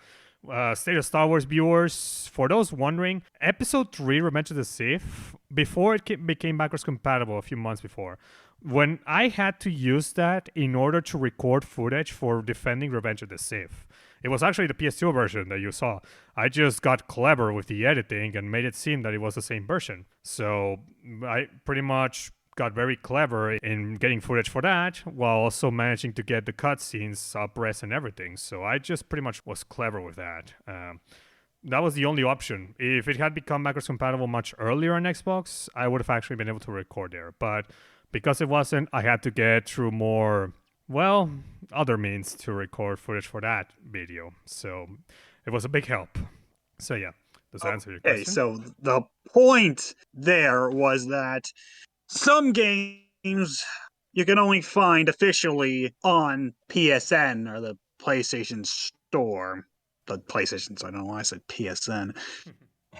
State of Star Wars viewers, for those wondering, Episode 3, Revenge of the Sith, before it became backwards compatible a few months before, when I had to use that in order to record footage for defending Revenge of the Sith, it was actually the PS2 version that you saw. I just got clever with the editing and made it seem that it was the same version. So I pretty much got very clever in getting footage for that while also managing to get the cutscenes up res and everything. So I just pretty much was clever with that. That was the only option. If it had become backwards compatible much earlier on Xbox, I would have actually been able to record there. But because it wasn't, I had to get through more, well, other means to record footage for that video. So it was a big help. So yeah, does that answer your question? Okay, so the point there was that some games you can only find officially on PSN or the PlayStation Store. The PlayStation, so I don't know why I said PSN.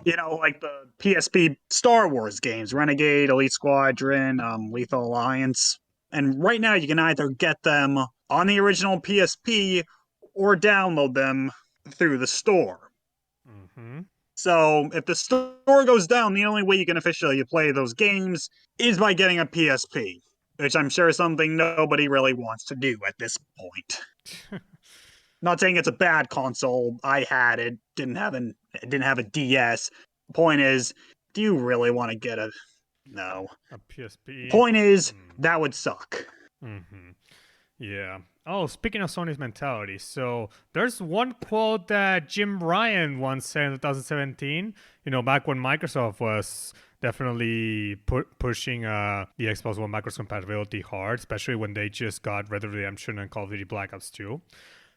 Like the PSP Star Wars games, Renegade, Elite Squadron, Lethal Alliance. And right now you can either get them on the original PSP or download them through the store. Mm-hmm. So if the store goes down, the only way you can officially play those games is by getting a PSP, which I'm sure is something nobody really wants to do at this point. Not saying it's a bad console. I had it. Didn't have a DS. Point is, do you really want to get a PSP? Point is, that would suck. Mm-hmm. Yeah. Oh, speaking of Sony's mentality, so there's one quote that Jim Ryan once said in 2017, back when Microsoft was definitely pushing the Xbox One backwards compatibility hard, especially when they just got Red Dead Redemption and Call of Duty Black Ops 2.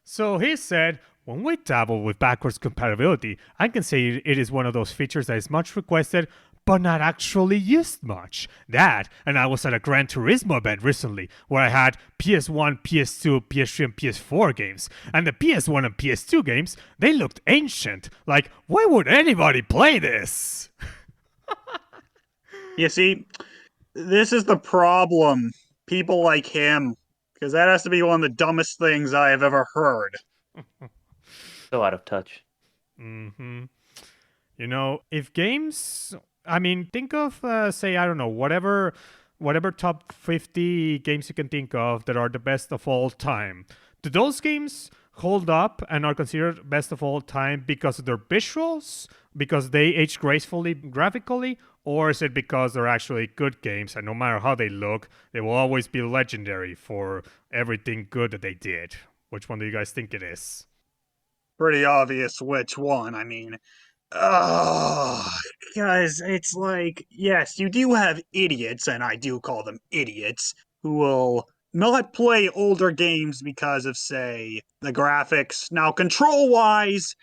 So he said, when we dabble with backwards compatibility, I can say it is one of those features that is much requested, but not actually used much. That, and I was at a Gran Turismo event recently where I had PS1, PS2, PS3, and PS4 games. And the PS1 and PS2 games, they looked ancient. Like, why would anybody play this? You see, this is the problem. People like him, because that has to be one of the dumbest things I have ever heard. So out of touch. Mm-hmm. If games... think of, say, I don't know, whatever top 50 games you can think of that are the best of all time. Do those games hold up and are considered best of all time because of their visuals, because they age gracefully graphically, or is it because they're actually good games and no matter how they look, they will always be legendary for everything good that they did? Which one do you guys think it is? Pretty obvious which one. Guys, it's like, yes, you do have idiots, and I do call them idiots, who will not play older games because of, say, the graphics. Now, control-wise,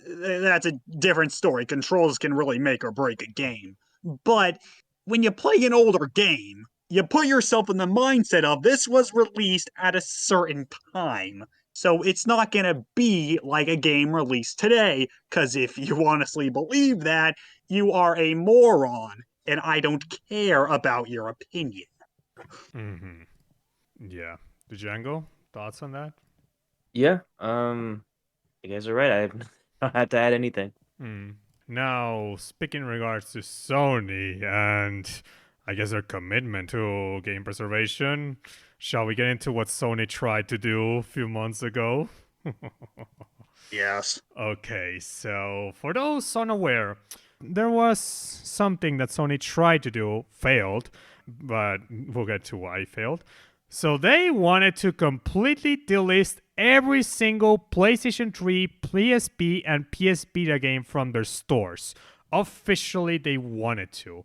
that's a different story. Controls can really make or break a game. But when you play an older game, you put yourself in the mindset of this was released at a certain time. So it's not going to be like a game released today, because if you honestly believe that, you are a moron, and I don't care about your opinion. Mm-hmm. Yeah. Django, thoughts on that? Yeah, you guys are right. I don't have to add anything. Now, speaking in regards to Sony and I guess their commitment to game preservation, shall we get into what Sony tried to do a few months ago? Yes. Okay, so for those unaware, there was something that Sony tried to do, failed, but we'll get to why it failed. So they wanted to completely delist every single PlayStation 3, PSP, and PS Vita game from their stores. Officially, they wanted to.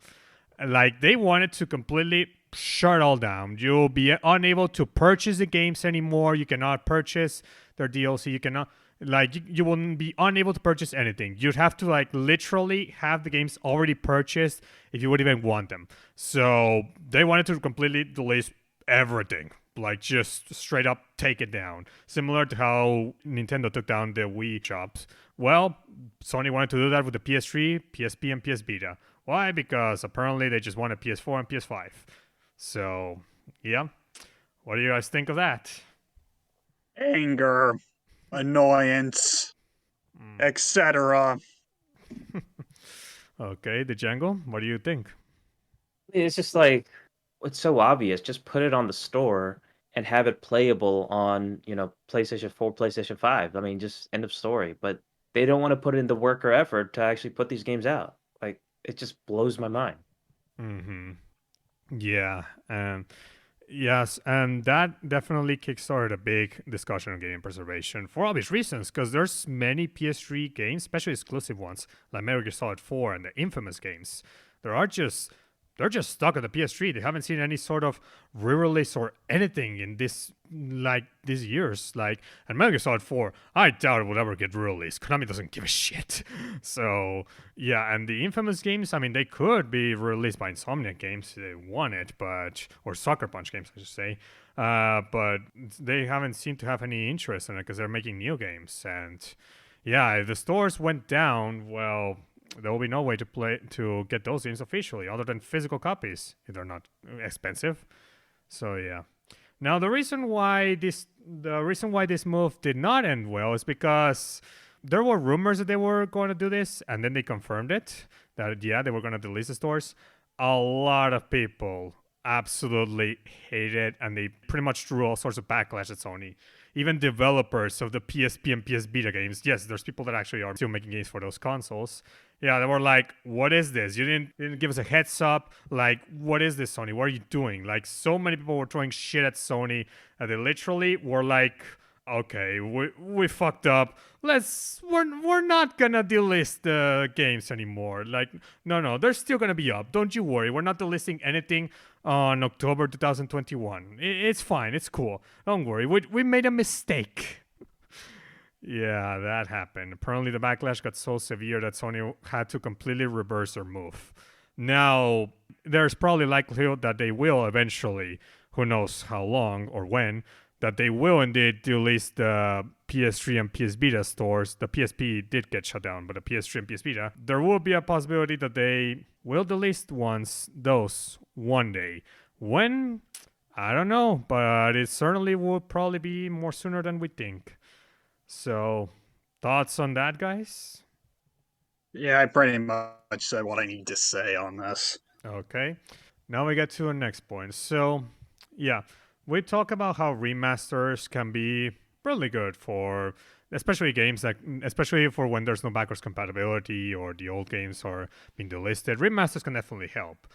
Like, they wanted to completely shut all down. You'll be unable to purchase the games anymore. You cannot purchase their DLC. You cannot you will be unable to purchase anything. You'd have to literally have the games already purchased if you would even want them. So they wanted to completely delete everything. Just straight up take it down. Similar to how Nintendo took down the Wii shops. Well, Sony wanted to do that with the PS3, PSP, and PS Vita. Why? Because apparently they just wanted PS4 and PS5. So, yeah. What do you guys think of that? Anger, annoyance, etc. Okay, the Django, what do you think? It's just it's so obvious. Just put it on the store and have it playable on, PlayStation 4, PlayStation 5. I mean, just end of story. But they don't want to put in the work or effort to actually put these games out. It just blows my mind. Mm-hmm. Yeah. Yes, and that definitely kickstarted a big discussion on game preservation for obvious reasons, because there's many PS3 games, especially exclusive ones, like Metal Gear Solid 4 and the infamous games. They're just stuck at the PS3. They haven't seen any sort of re-release or anything in these years. And Metal Gear Solid 4, I doubt it will ever get re-released. Konami doesn't give a shit. So yeah, and the infamous games, I mean, they could be released by Insomniac Games if they want it, or Sucker Punch Games, I should say. But they haven't seemed to have any interest in it because they're making new games. And yeah, if the stores went down, well, there will be no way to get those games officially other than physical copies if they're not expensive. So yeah. Now the reason why this move did not end well is because there were rumors that they were going to do this, and then they confirmed it that they were going to delete the stores. A lot of people absolutely hate it, and they pretty much drew all sorts of backlash at Sony. Even developers of the PSP and PS Vita games, yes, there's people that actually are still making games for those consoles. Yeah, they were like, what is this? You didn't give us a heads up. What is this, Sony? What are you doing? So many people were throwing shit at Sony, and they literally were like, okay, we fucked up. We're not gonna delist the games anymore. No, they're still gonna be up. Don't you worry. We're not delisting anything on October 2021. It's fine. It's cool. Don't worry. We made a mistake. Yeah, that happened. Apparently, the backlash got so severe that Sony had to completely reverse their move. Now, there's probably likelihood that they will eventually, who knows how long or when, that they will indeed delist the PS3 and PS Vita stores. The PSP did get shut down, but the PS3 and PS Vita, there will be a possibility that they will delist those one day. When? I don't know, but it certainly will probably be more sooner than we think. So, thoughts on that, guys? Yeah, I pretty much said what I need to say on this. Okay. Now we get to the next point. So, yeah, we talk about how remasters can be really good for especially games especially for when there's no backwards compatibility or the old games are being delisted. Remasters can definitely help.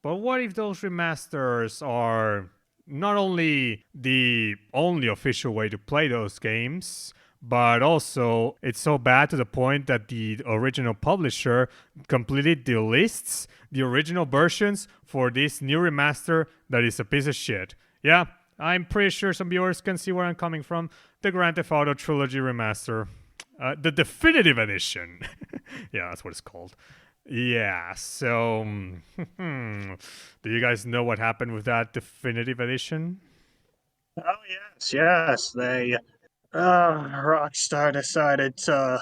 But what if those remasters are not only the only official way to play those games, but also it's so bad to the point that the original publisher completely delists the original versions for this new remaster that is a piece of shit. Yeah, I'm pretty sure some viewers can see where I'm coming from. The Grand Theft Auto Trilogy Remaster. The Definitive Edition. Yeah, that's what it's called. Yeah, so do you guys know what happened with that Definitive Edition? Oh, yes. Rockstar decided to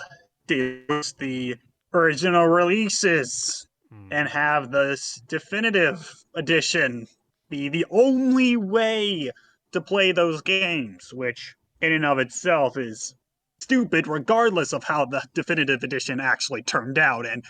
delist the original releases and have this definitive edition be the only way to play those games, which in and of itself is stupid regardless of how the definitive edition actually turned out. And,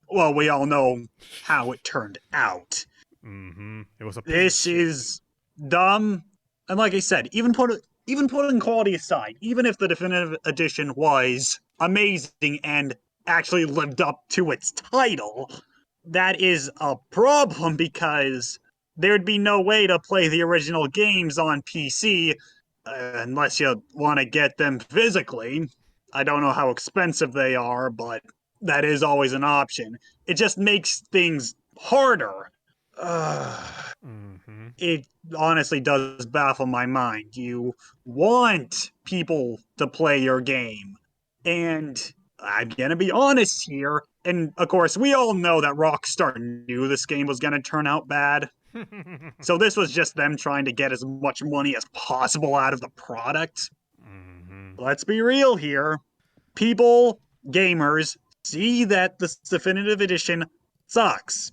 well, we all know how it turned out. Mm-hmm. It was a This is dumb. And like I said, even putting quality aside, even if the definitive edition was amazing and actually lived up to its title, that is a problem because there'd be no way to play the original games on PC unless you want to get them physically. I don't know how expensive they are, but that is always an option. It just makes things harder. It honestly does baffle my mind. You want people to play your game. And I'm gonna be honest here. And of course, we all know that Rockstar knew this game was gonna turn out bad. So this was just them trying to get as much money as possible out of the product. Let's be real here. People, gamers, see that this definitive edition sucks.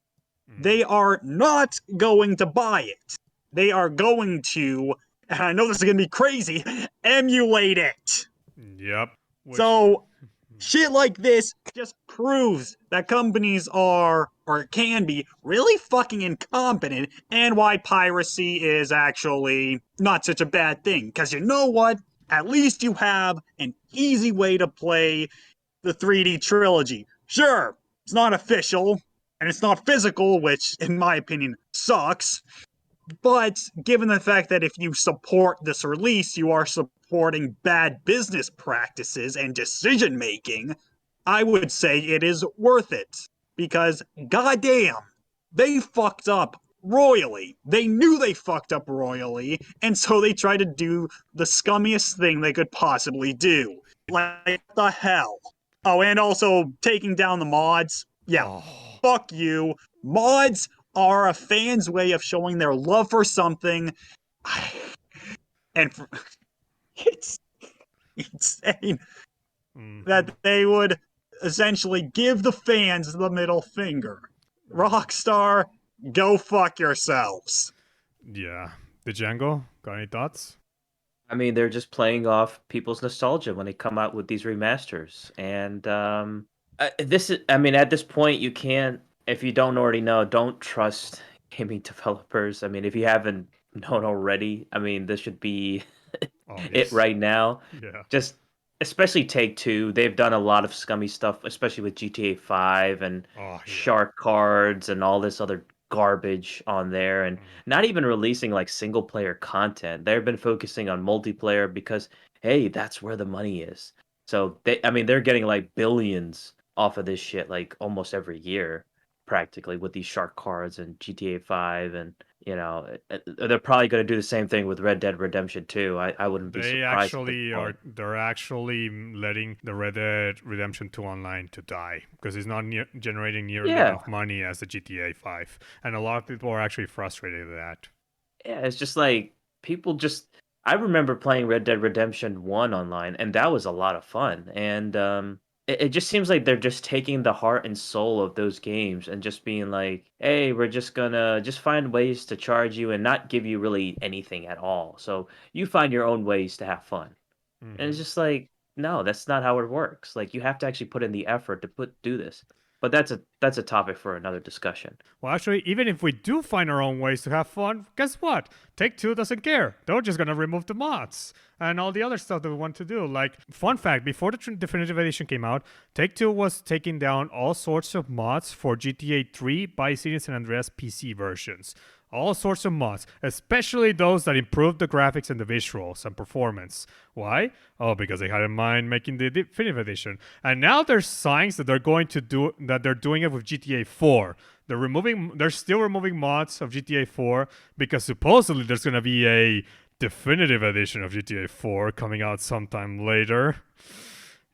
They are not going to buy it. They are going to, and I know this is going to be crazy, emulate it. Yep. So, shit like this just proves that companies are, or can be, really fucking incompetent, and why piracy is actually not such a bad thing. Because you know what? At least you have an easy way to play the 3D trilogy. Sure, it's not official, and it's not physical, which, in my opinion, sucks. But given the fact that if you support this release, you are supporting bad business practices and decision making, I would say it is worth it. Because, goddamn, they fucked up royally. They knew they fucked up royally, and so they tried to do the scummiest thing they could possibly do. Like, what the hell? Oh, and also taking down the mods. Yeah, fuck you. Mods are a fan's way of showing their love for something. And it's insane that they would essentially give the fans the middle finger. Rockstar, go fuck yourselves. Yeah. The Django, got any thoughts? I mean, they're just playing off people's nostalgia when they come out with these remasters. And this is, I mean, at this point, you can't, if you don't already know, don't trust gaming developers. I mean, if you haven't known already, I mean, this should be it right now. Yeah. Just, especially Take-Two, they've done a lot of scummy stuff, especially with GTA 5 and shark cards and all this other garbage on there, and not even releasing like single player content. They've been focusing on multiplayer because hey, that's where the money is. So I mean, they're getting like billions off of this shit like almost every year, practically, with these shark cards and GTA 5, and you know, they're probably going to do the same thing with Red Dead Redemption 2. I wouldn't be surprised. They're actually letting the Red Dead Redemption 2 online to die because it's not generating nearly enough money as the GTA 5, and a lot of people are actually frustrated with that. Yeah, it's just like people just. I remember playing Red Dead Redemption 1 online, and that was a lot of fun. And it just seems like they're just taking the heart and soul of those games and just being like, hey, we're just gonna just find ways to charge you and not give you really anything at all. So you find your own ways to have fun. And it's just like, no, that's not how it works. Like, you have to actually put in the effort to do this. But that's a topic for another discussion. Well, actually, even if we do find our own ways to have fun, guess what? Take-Two doesn't care. They're just gonna remove the mods and all the other stuff that we want to do. Like, fun fact, before the definitive edition came out, Take-Two was taking down all sorts of mods for GTA 3, Vice City, and San Andreas PC versions. All sorts of mods, especially those that improved the graphics and the visuals and performance. Why? Oh, because they had in mind making the definitive edition. And now there's signs that they're doing it with GTA 4. They're still removing mods of GTA 4 because supposedly there's gonna be a definitive edition of GTA 4 coming out sometime later.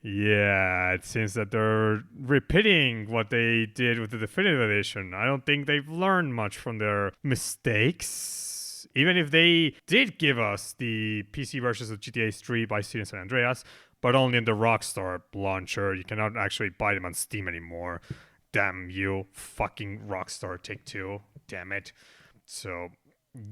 Yeah, it seems that they're repeating what they did with the definitive edition. I don't think they've learned much from their mistakes. Even if they did give us the PC versions of GTA 3 by City and San Andreas, but only in the Rockstar launcher. You cannot actually buy them on Steam anymore. Damn you, fucking Rockstar Take-Two. Damn it. So,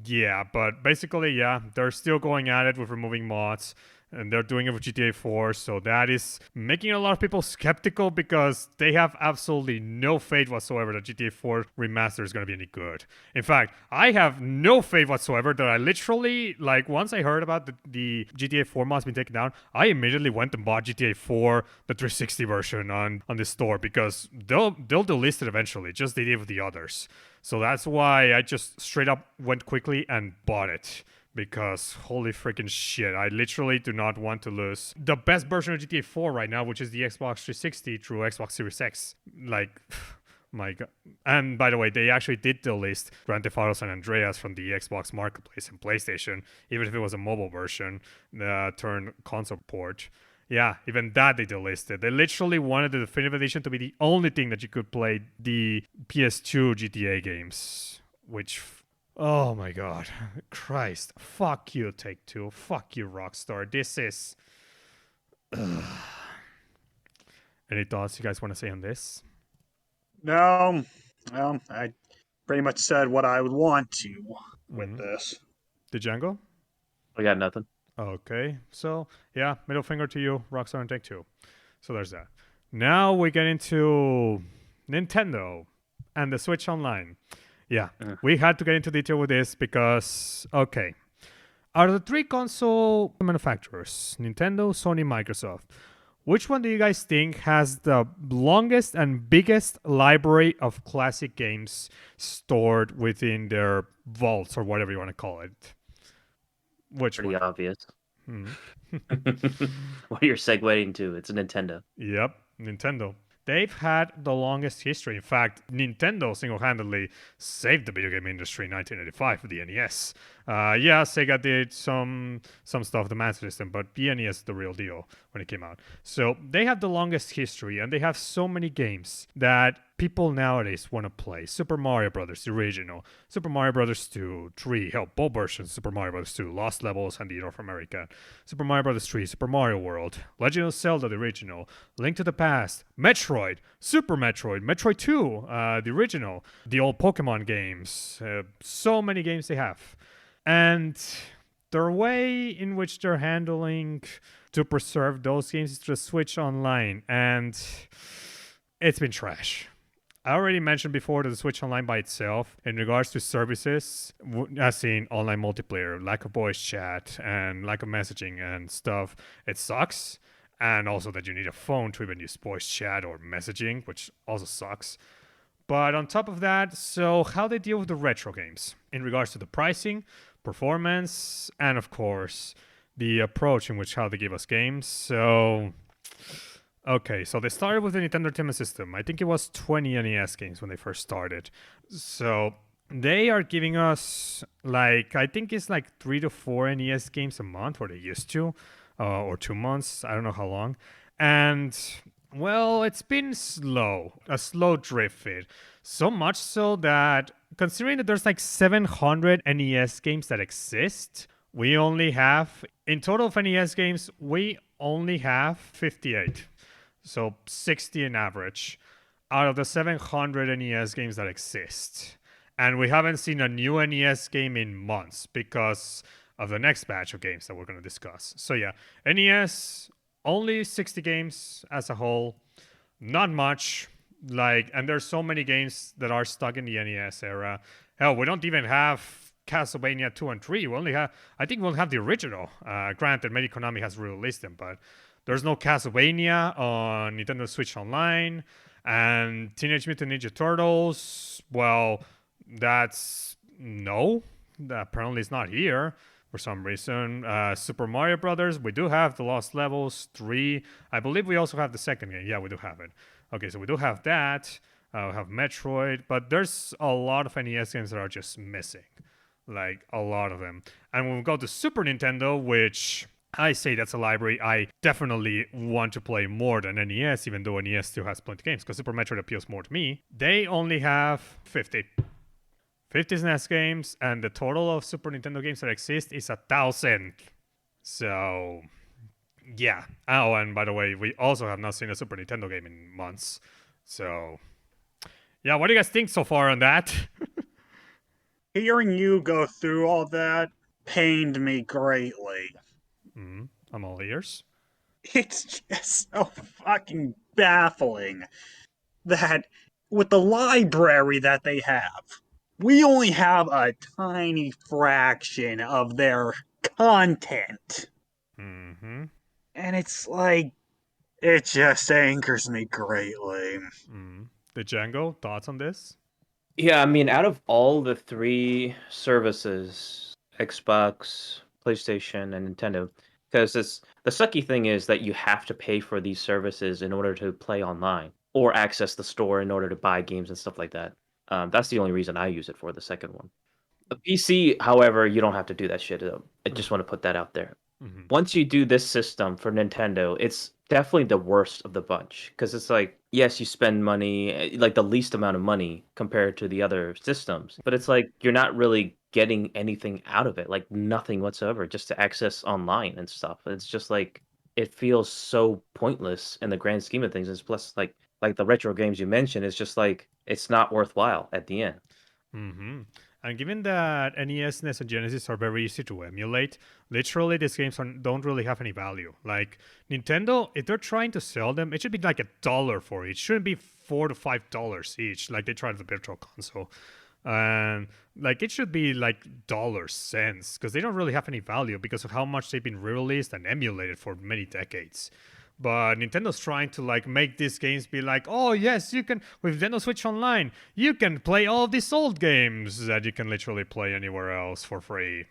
yeah, but basically, yeah, they're still going at it with removing mods. And they're doing it with GTA 4, so that is making a lot of people skeptical because they have absolutely no faith whatsoever that GTA 4 remaster is going to be any good. In fact, I have no faith whatsoever that I literally, like, once I heard about the GTA 4 mods being taken down, I immediately went and bought GTA 4, the 360 version on the store because they'll delist it eventually, just they did with the others. So that's why I just straight up went quickly and bought it. Because holy freaking shit, I literally do not want to lose the best version of GTA 4 right now, which is the Xbox 360 through Xbox Series X. Like, My God. And by the way, they actually did delist Grand Theft Auto San Andreas from the Xbox Marketplace and PlayStation, even if it was a mobile version turned console port. Yeah, even that they delisted. They literally wanted the Definitive Edition to be the only thing that you could play the PS2 GTA games, which. Oh my God. Christ. Fuck you, Take-Two. Fuck you, Rockstar. This is. Any thoughts you guys want to say on this? No, well, I pretty much said what I would want to with this. The Django? I got nothing. Okay, so yeah, middle finger to you, Rockstar and Take-Two. So there's that. Now we get into Nintendo and the Switch Online. Yeah, we had to get into detail with this because, okay, out of the three console manufacturers, Nintendo, Sony, Microsoft, which one do you guys think has the longest and biggest library of classic games stored within their vaults or whatever you want to call it? Which Pretty one? obvious. What you're segueing to, it's a Nintendo. Yep, Nintendo. They've had the longest history. In fact, Nintendo single-handedly saved the video game industry in 1985 with the NES. Yeah, Sega did some stuff, the Master System, but the NES is the real deal when it came out. So they have the longest history, and they have so many games that people nowadays want to play. Super Mario Brothers, the original. Super Mario Brothers 2, 3, hell, both versions. Super Mario Brothers 2, Lost Levels and the North America. Super Mario Brothers 3, Super Mario World, Legend of Zelda, the original, Link to the Past, Metroid, Super Metroid, Metroid 2, the original, the old Pokemon games. So many games they have. And their way in which they're handling to preserve those games is to Switch Online, and it's been trash. I already mentioned before that the Switch Online by itself, in regards to services, as in online multiplayer, lack of voice chat, and lack of messaging and stuff, it sucks. And also that you need a phone to even use voice chat or messaging, which also sucks. But on top of that, so how they deal with the retro games in regards to the pricing, performance, and of course, the approach in which how they give us games. So, okay, so they started with the Nintendo Entertainment System. I think it was 20 NES games when they first started. So they are giving us I think it's 3 to 4 NES games a month, or they used to, or 2 months. I don't know how long. And well, it's been a slow drift. So much so that, considering that there's 700 NES games that exist, we only have, in total of NES games, we only have 58. So 60 in average out of the 700 NES games that exist. And we haven't seen a new NES game in months because of the next batch of games that we're going to discuss. So yeah, NES, only 60 games as a whole. Not much. And there's so many games that are stuck in the NES era. Hell, we don't even have Castlevania 2 and 3. I think we'll have the original. Granted, maybe Konami has released them, but there's no Castlevania on Nintendo Switch Online. And Teenage Mutant Ninja Turtles, well, that's no. Apparently it's not here for some reason. Super Mario Brothers, we do have the Lost Levels 3. I believe we also have the second game. Yeah, we do have it. Okay, so we do have that. We have Metroid, but there's a lot of NES games that are just missing. A lot of them. And when we go to Super Nintendo, which I say that's a library I definitely want to play more than NES, even though NES still has plenty of games, because Super Metroid appeals more to me. They only have 50 SNES games, and the total of Super Nintendo games that exist is 1,000. So, yeah. Oh, and by the way, we also have not seen a Super Nintendo game in months. So, yeah, what do you guys think so far on that? Hearing you go through all that pained me greatly. I'm all ears. It's just so fucking baffling that with the library that they have, we only have a tiny fraction of their content. Mm-hmm. And it's it just angers me greatly. The Django, thoughts on this? Yeah, I mean, out of all the 3 services, Xbox, PlayStation, and Nintendo, because the sucky thing is that you have to pay for these services in order to play online. or access the store in order to buy games and stuff like that. That's the only reason I use it for, the second one. The PC, however, you don't have to do that shit. I just want to put that out there. Mm-hmm. Once you do this system for Nintendo, it's definitely the worst of the bunch because it's like, yes, you spend money, like the least amount of money compared to the other systems, but it's like you're not really getting anything out of it, like nothing whatsoever, just to access online and stuff. It's just like it feels so pointless in the grand scheme of things. And plus, like the retro games you mentioned, it's just like it's not worthwhile at the end. Mm-hmm. And given that NES, NES, and Genesis are very easy to emulate, literally these games don't really have any value. Like Nintendo, if they're trying to sell them, it should be like $1 for each. It shouldn't be $4 to $5 each, like they tried with the Virtual Console. And like it should be like $cents because they don't really have any value because of how much they've been re-released and emulated for many decades. But Nintendo's trying to like make these games be like, oh yes, you can with Nintendo Switch Online, you can play all of these old games that you can literally play anywhere else for free.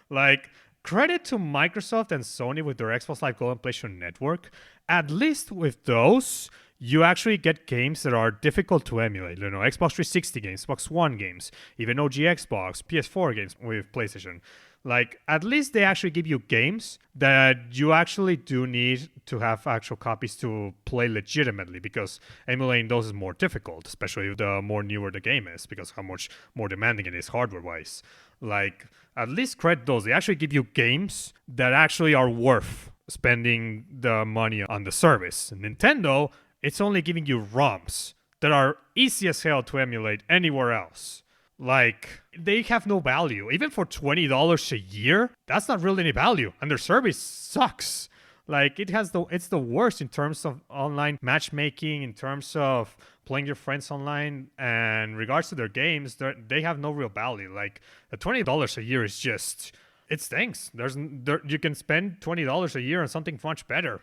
Like, credit to Microsoft and Sony with their Xbox Live Gold and PlayStation Network. At least with those, you actually get games that are difficult to emulate. You know, Xbox 360 games, Xbox One games, even OG Xbox, PS4 games with PlayStation. Like, at least they actually give you games that you actually do need to have actual copies to play legitimately because emulating those is more difficult, especially the more newer the game is because how much more demanding it is hardware-wise. Like, at least credit those. They actually give you games that actually are worth spending the money on the service. Nintendo, it's only giving you ROMs that are easy as hell to emulate anywhere else. Like, they have no value. Even for $20 a year, that's not really any value. And their service sucks. Like, it's the worst in terms of online matchmaking, in terms of playing your friends online, and in regards to their games, they have no real value. Like, the $20 a year is just, it stinks. You can spend $20 a year on something much better.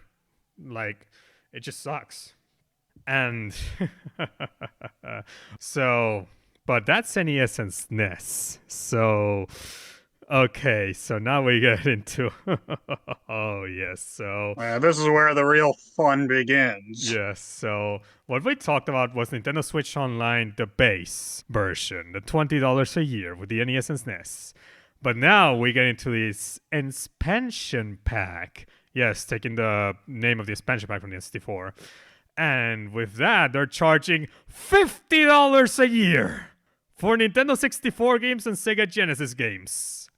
Like, it just sucks. And so, but that's NES and SNES. So, okay, so now we get into oh yes, so This is where the real fun begins. yes, so what we talked about was Nintendo Switch Online, the base version, the $20 a year with the NES and SNES. But now we get into this expansion pack. Yes, taking the name of the expansion pack from the N64. And with that, they're charging $50 a year for Nintendo 64 games and Sega Genesis games.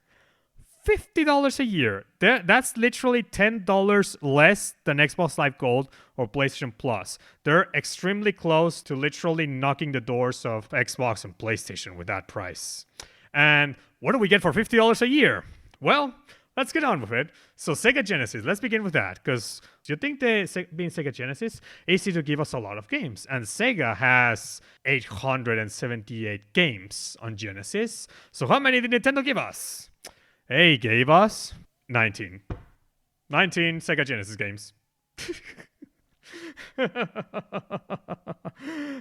$50 a year. That's literally $10 less than Xbox Live Gold or PlayStation Plus. They're extremely close to literally knocking the doors of Xbox and PlayStation with that price. And what do we get for $50 a year? Well, let's get on with it. So Sega Genesis, let's begin with that. Because you think being Sega Genesis, easy to give us a lot of games. And Sega has 878 games on Genesis. So how many did Nintendo give us? They gave us 19. 19 Sega Genesis games.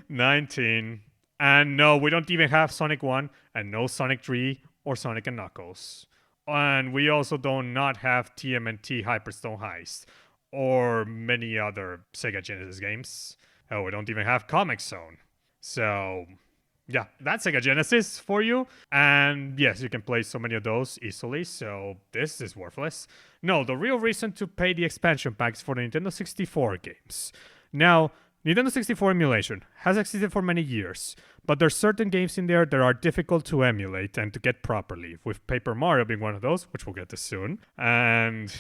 19. And no, we don't even have Sonic 1 and no Sonic 3 or Sonic and Knuckles. And we also do not have TMNT Hyperstone Heist or many other Sega Genesis games. Oh, we don't even have Comic Zone. So, yeah, that's Sega Genesis for you. And yes, you can play so many of those easily, so this is worthless. No, the real reason to pay the expansion packs for the Nintendo 64 games. Now, Nintendo 64 emulation has existed for many years, but there's certain games in there that are difficult to emulate and to get properly, with Paper Mario being one of those, which we'll get to soon. And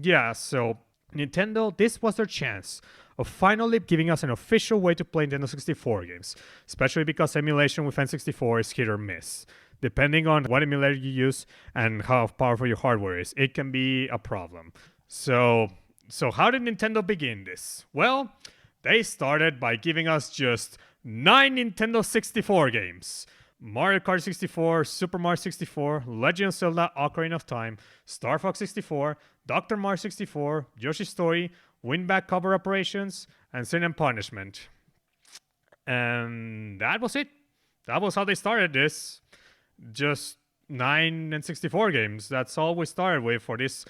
yeah, so Nintendo, this was their chance of finally giving us an official way to play Nintendo 64 games, especially because emulation with N64 is hit or miss. Depending on what emulator you use and how powerful your hardware is, it can be a problem. So how did Nintendo begin this? Well, they started by giving us just 9 Nintendo 64 games. Mario Kart 64, Super Mario 64, Legend of Zelda Ocarina of Time, Star Fox 64, Dr. Mario 64, Yoshi's Story, Winback Cover Operations, and Sin and Punishment. And that was it. That was how they started this. Just 9 and 64 games. That's all we started with for this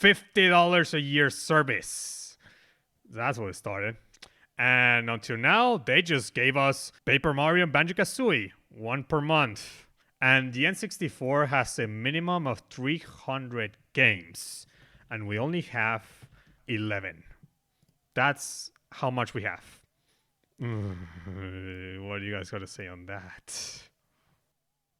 $50 a year service. That's what it started. And until now, they just gave us Paper Mario and Banjo-Kazooie, one per month. And the N64 has a minimum of 300 games, and we only have 11. That's how much we have. What do you guys got to say on that?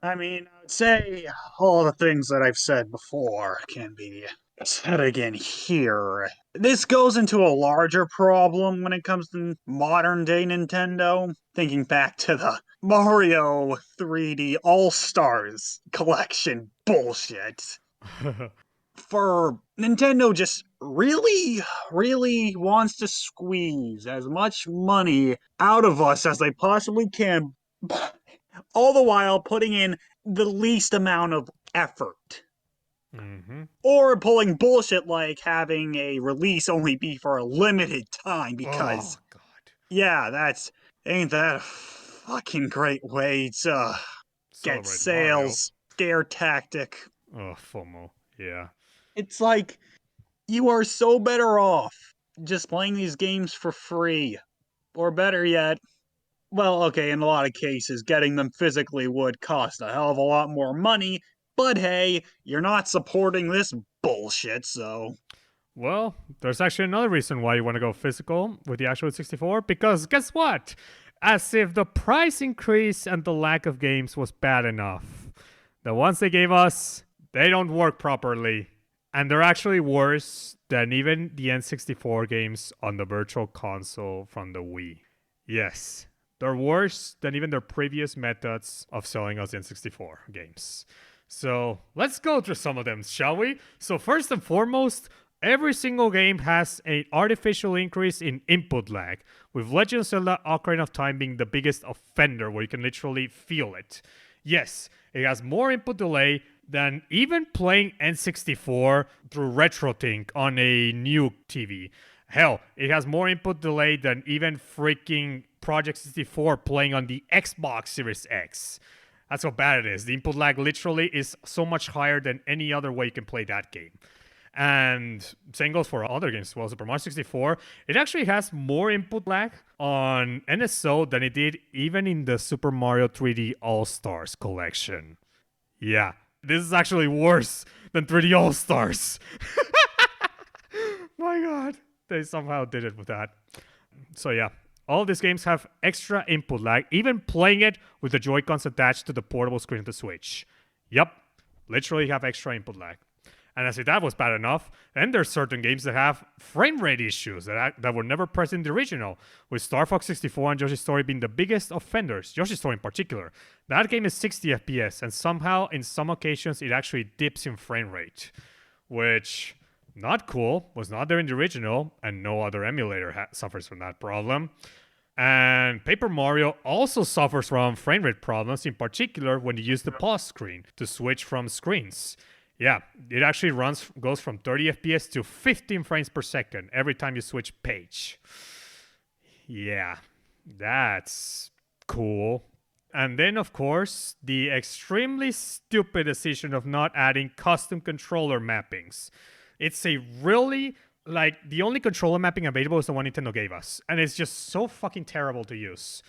I mean, I would say all the things that I've said before can be said again here. This goes into a larger problem when it comes to modern day Nintendo. Thinking back to the Mario 3D All Stars collection bullshit. For Nintendo just really wants to squeeze as much money out of us as they possibly can, all the while putting in the least amount of effort. Mm-hmm. Or pulling bullshit like having a release only be for a limited time because, Oh, God. yeah, ain't that a fucking great way to get Celebrate sales, scare tactic. Mario. Oh, FOMO. Yeah. It's like, you are so better off just playing these games for free. Or better yet, well, okay, in a lot of cases, getting them physically would cost a hell of a lot more money, but hey, you're not supporting this bullshit, so. Well, there's actually another reason why you want to go physical with the actual 64, because guess what? As if the price increase and the lack of games was bad enough. The ones they gave us, they don't work properly. And they're actually worse than even the N64 games on the Virtual Console from the Wii. Yes, they're worse than even their previous methods of selling us N64 games. So let's go through some of them, shall we? So first and foremost, every single game has an artificial increase in input lag, with Legend of Zelda Ocarina of Time being the biggest offender where you can literally feel it. Yes, it has more input delay than even playing N64 through RetroTink on a new TV. Hell, it has more input delay than even freaking Project 64 playing on the Xbox Series X. That's how bad it is. The input lag literally is so much higher than any other way you can play that game. And same goes for other games as well. Super Mario 64, it actually has more input lag on NSO than it did even in the Super Mario 3D All-Stars collection. Yeah, this is actually worse than 3D All-Stars. My God, they somehow did it with that. So yeah, all these games have extra input lag, even playing it with the Joy-Cons attached to the portable screen of the Switch. Yep, literally have extra input lag. And as if that was bad enough, then there's certain games that have frame rate issues that were never present in the original, with Star Fox 64 and Yoshi's Story being the biggest offenders, Yoshi's Story in particular. That game is 60 FPS, and somehow, in some occasions, it actually dips in frame rate, which, not cool, was not there in the original, and no other emulator suffers from that problem. And Paper Mario also suffers from frame rate problems, in particular when you use the pause screen to switch from screens. Yeah, it actually goes from 30 FPS to 15 frames per second every time you switch page. Yeah, that's cool. And then, of course, the extremely stupid decision of not adding custom controller mappings. It's a really, the only controller mapping available is the one Nintendo gave us. And it's just so fucking terrible to use.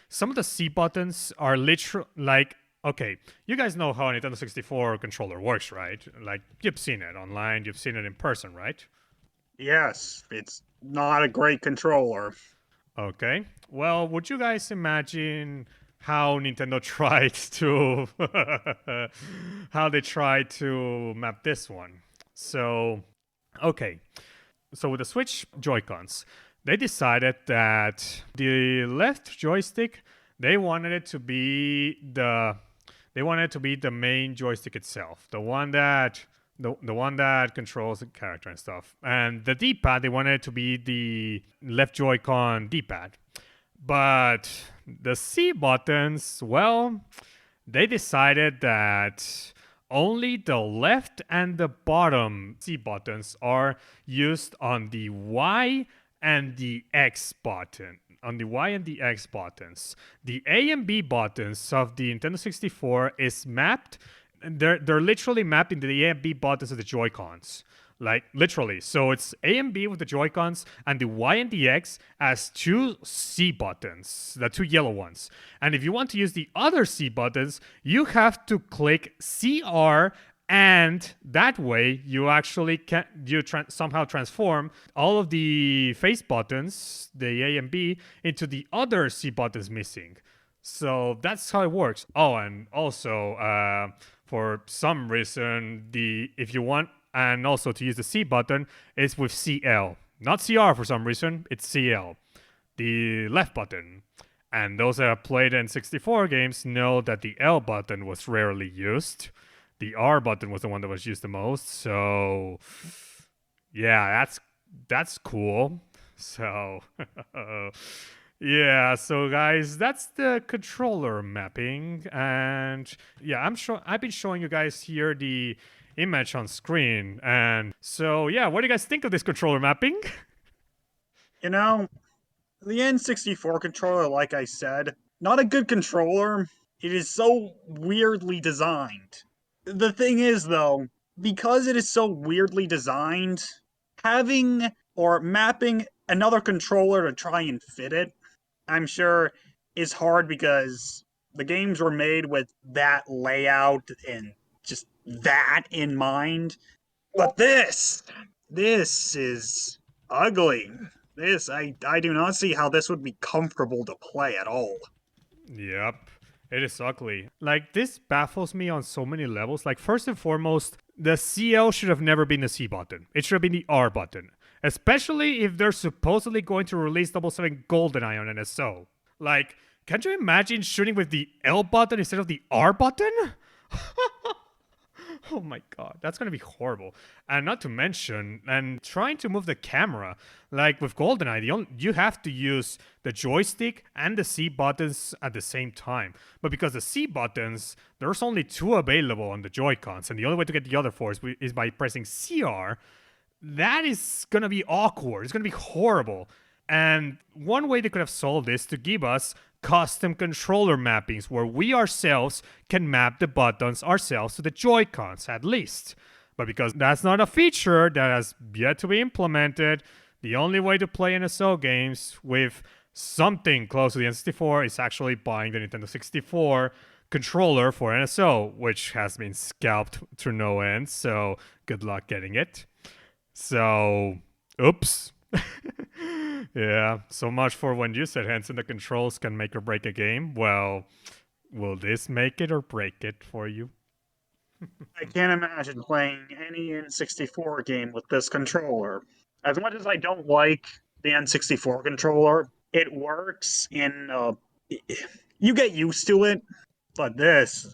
Some of the C buttons are literally, okay, you guys know how a Nintendo 64 controller works, right? You've seen it online, you've seen it in person, right? Yes, it's not a great controller. Okay. Well, would you guys imagine how Nintendo tried to how they tried to map this one? So, okay. So with the Switch Joy-Cons, they decided that the left joystick, they wanted it to be the main joystick itself, the one that controls the character and stuff. And the D-pad, they wanted it to be the left Joy-Con D-pad. But the C buttons, well, they decided that only the left and the bottom C buttons are used on the Y and the X button. On the Y and the X buttons. The A and B buttons of the Nintendo 64 is mapped. They're literally mapped into the A and B buttons of the Joy-Cons. Like, literally. So it's A and B with the Joy-Cons, and the Y and the X as two C buttons, the two yellow ones. And if you want to use the other C buttons, you have to click CR, and that way you actually can somehow transform all of the face buttons, the A and B, into the other C buttons missing. So that's how it works. Oh, and also, for some reason, if you want, and also to use the C button, is with CL. Not CR for some reason, it's CL, the left button. And those that have played N64 games know that the L button was rarely used. The R button was the one that was used the most. So, yeah, that's cool. So, yeah, so guys, that's the controller mapping. And yeah, I've been showing you guys here the image on screen. And so, yeah, what do you guys think of this controller mapping? You know, the N64 controller, like I said, not a good controller. It is so weirdly designed. The thing is, though, because it is so weirdly designed, having or mapping another controller to try and fit it, I'm sure, is hard because the games were made with that layout and just that in mind. But this is ugly. I do not see how this would be comfortable to play at all. Yep. It is ugly. Like, this baffles me on so many levels. Like, first and foremost, the CL should have never been the C button. It should have been the R button. Especially if they're supposedly going to release 007 GoldenEye on NSO. Like, can't you imagine shooting with the L button instead of the R button? Oh my god, that's gonna be horrible. And not to mention, and trying to move the camera, like with GoldenEye, you have to use the joystick and the C buttons at the same time. But because the C buttons, there's only two available on the Joy-Cons, and the only way to get the other four is by pressing CR, that is gonna be awkward. It's gonna be horrible. And one way they could have solved this to give us custom controller mappings where we ourselves can map the buttons ourselves to the Joy-Cons at least. But because that's not a feature that has yet to be implemented, the only way to play NSO games with something close to the N64 is actually buying the Nintendo 64 controller for NSO, which has been scalped to no end, so good luck getting it. So, oops. Yeah, so much for when you said, Henson, the controls can make or break a game. Well, will this make it or break it for you? I can't imagine playing any N64 game with this controller. As much as I don't like the N64 controller, it works in you get used to it, but this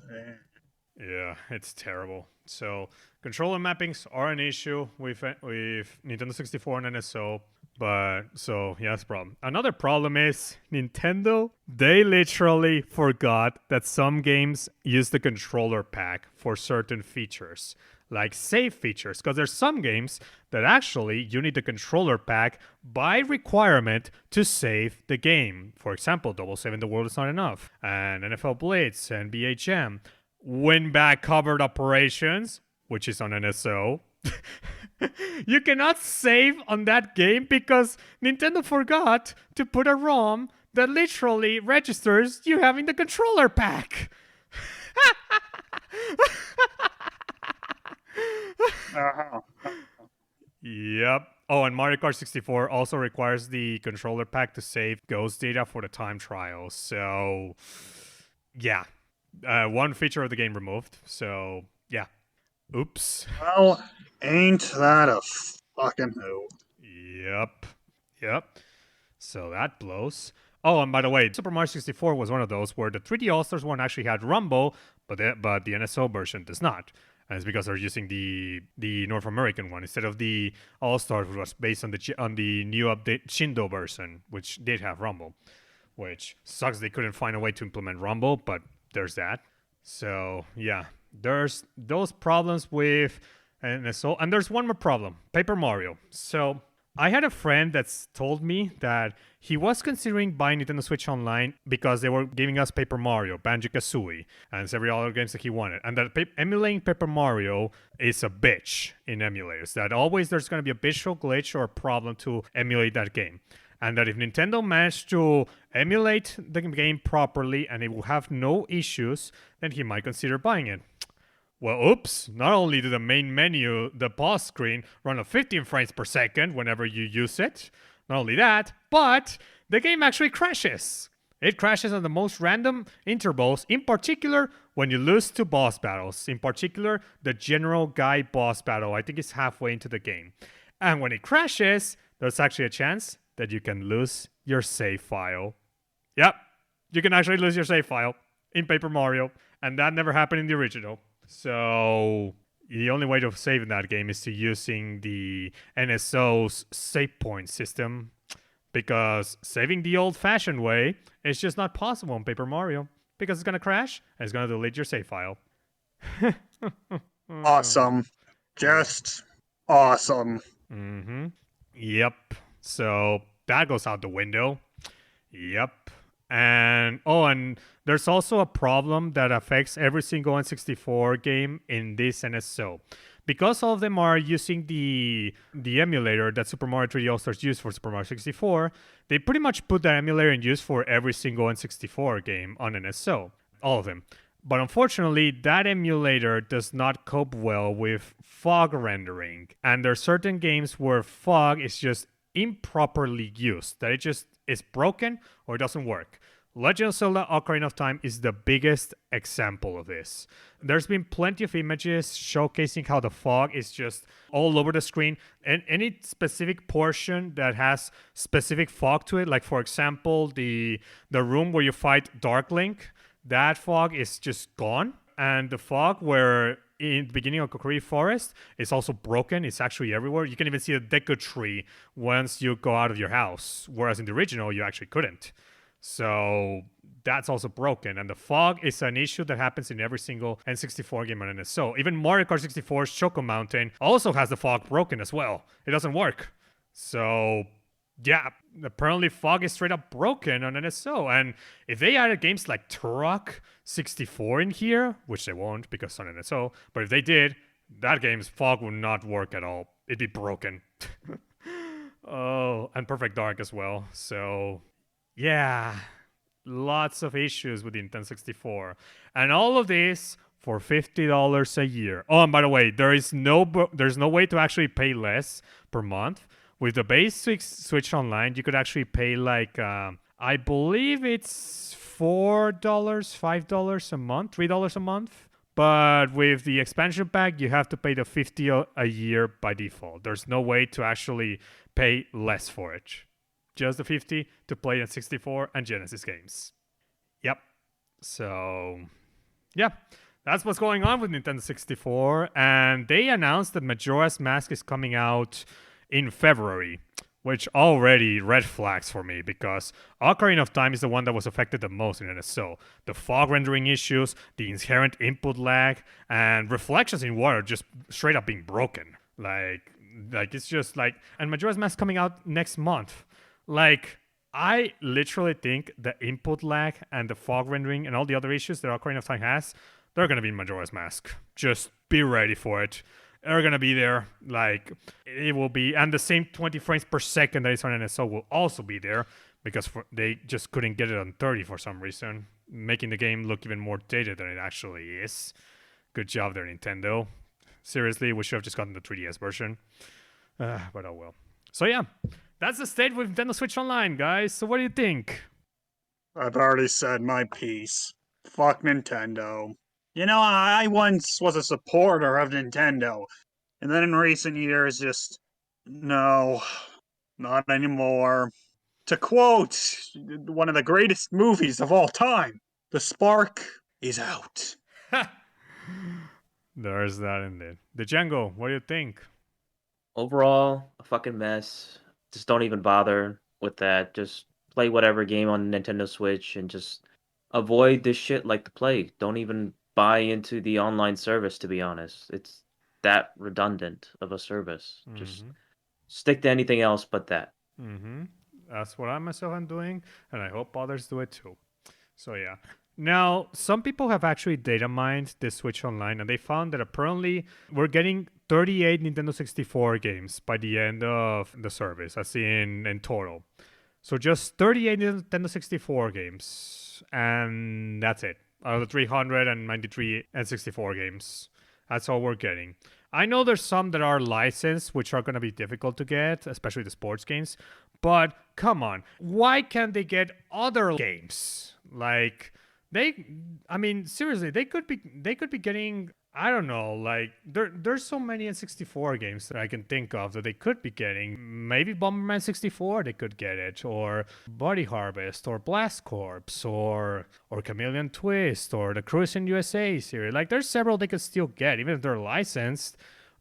Yeah, it's terrible. So controller mappings are an issue with Nintendo 64 and NSO. But so yeah, that's a problem. Another problem is Nintendo, they literally forgot that some games use the controller pack for certain features, like save features, because there's some games that actually you need the controller pack by requirement to save the game. For example, 007 The World Is Not Enough, and NFL Blitz, and BHM. Win Back Covered Operations, which is on NSO. You cannot save on that game because Nintendo forgot to put a ROM that literally registers you having the controller pack. uh-huh. Yep. Oh, and Mario Kart 64 also requires the controller pack to save ghost data for the time trial. So, yeah. One feature of the game removed. So, yeah. Oops. Well, ain't that a fucking who? Yep. So that blows. Oh, and by the way, Super Mario 64 was one of those where the 3D All-Stars one actually had Rumble, but the NSO version does not. And it's because they're using the North American one instead of the All-Stars, which was based on the new update Shindo version, which did have Rumble. Which sucks they couldn't find a way to implement Rumble, but there's that. So, yeah. There's those problems with NSO. And there's one more problem. Paper Mario. So, I had a friend that's told me that he was considering buying Nintendo Switch Online because they were giving us Paper Mario, Banjo-Kazooie, and several other games that he wanted. And that emulating Paper Mario is a bitch in emulators. That always there's going to be a visual glitch or a problem to emulate that game. And that if Nintendo managed to emulate the game properly and it will have no issues, then he might consider buying it. Well, oops, not only do the main menu, the pause screen, run at 15 frames per second whenever you use it, not only that, but the game actually crashes. It crashes at the most random intervals, in particular when you lose to boss battles, in particular the General Guy boss battle. I think it's halfway into the game. And when it crashes, there's actually a chance that you can lose your save file. Yep, you can actually lose your save file in Paper Mario, and that never happened in the original. So the only way to save in that game is to using the NSO's save point system, because saving the old-fashioned way is just not possible in Paper Mario, because it's gonna crash and it's gonna delete your save file. Awesome. Just awesome. Yep. So that goes out the window. Yep. And there's also a problem that affects every single N64 game in this NSO. Because all of them are using the emulator that Super Mario 3D All-Stars used for Super Mario 64, they pretty much put that emulator in use for every single N64 game on NSO. All of them. But unfortunately, that emulator does not cope well with fog rendering. And there are certain games where fog is just improperly used, that it just is broken or it doesn't work. Legend of Zelda Ocarina of Time is the biggest example of this. There's been plenty of images showcasing how the fog is just all over the screen, and any specific portion that has specific fog to it, like for example the room where you fight Dark Link, that fog is just gone. And the fog where in the beginning of Kokiri Forest is also broken. It's actually everywhere. You can even see the Deku tree once you go out of your house, whereas in the original you actually couldn't. So that's also broken. And the fog is an issue that happens in every single N64 game on NSO. Even Mario Kart 64's Choco Mountain also has the fog broken as well. It doesn't work. So yeah, apparently fog is straight up broken on NSO. And if they added games like Turok 64 in here, which they won't because it's on NSO, but if they did, that game's fog would not work at all. It'd be broken. Oh, and Perfect Dark as well. So yeah, lots of issues with the Nintendo 64. And all of this for $50 a year. Oh, and by the way, there's no way to actually pay less per month. With the basic Switch Online, you could actually pay like, I believe it's $4, $5 a month, $3 a month. But with the expansion pack, you have to pay the $50 a year by default. There's no way to actually pay less for it. Just the $50 to play in 64 and Genesis games. Yep. So, yeah. That's what's going on with Nintendo 64. And they announced that Majora's Mask is coming out in February, which already red flags for me because Ocarina of Time is the one that was affected the most in NSO. The fog rendering issues, the inherent input lag, and reflections in water just straight up being broken. Like it's just like, and Majora's Mask coming out next month. Like, I literally think the input lag and the fog rendering and all the other issues that Ocarina of Time has, they're gonna be in Majora's Mask. Just be ready for it. They're gonna be there. Like, it will be, and the same 20 frames per second that is on NSO will also be there because they just couldn't get it on 30 for some reason, making the game look even more dated than it actually is. Good job there, Nintendo. Seriously, we should have just gotten the 3DS version. But oh well. So yeah, that's the state with Nintendo Switch Online, guys. So what do you think? I've already said my piece. Fuck Nintendo. You know, I once was a supporter of Nintendo, and then in recent years, just, no, not anymore. To quote one of the greatest movies of all time, the spark is out. There's that in there. The Django, what do you think? Overall, a fucking mess. Just don't even bother with that. Just play whatever game on Nintendo Switch and just avoid this shit like the plague. Don't even buy into the online service, to be honest. It's that redundant of a service. Just Stick to anything else but that. Mm-hmm. That's what I myself am doing, and I hope others do it too. So yeah. Now, some people have actually data mined this Switch Online, and they found that apparently we're getting 38 Nintendo 64 games by the end of the service, as in total. So just 38 Nintendo 64 games, and that's it. Out of the 393 and 64 games, that's all we're getting. I know there's some that are licensed, which are going to be difficult to get, especially the sports games. But come on, why can't they get other games? Like seriously, they could be getting, I don't know, like there's so many N64 games that I can think of that they could be getting. Maybe Bomberman 64 they could get it, or Body Harvest, or Blast Corps, or Chameleon Twist, or the Cruis'n USA series. Like there's several they could still get, even if they're licensed.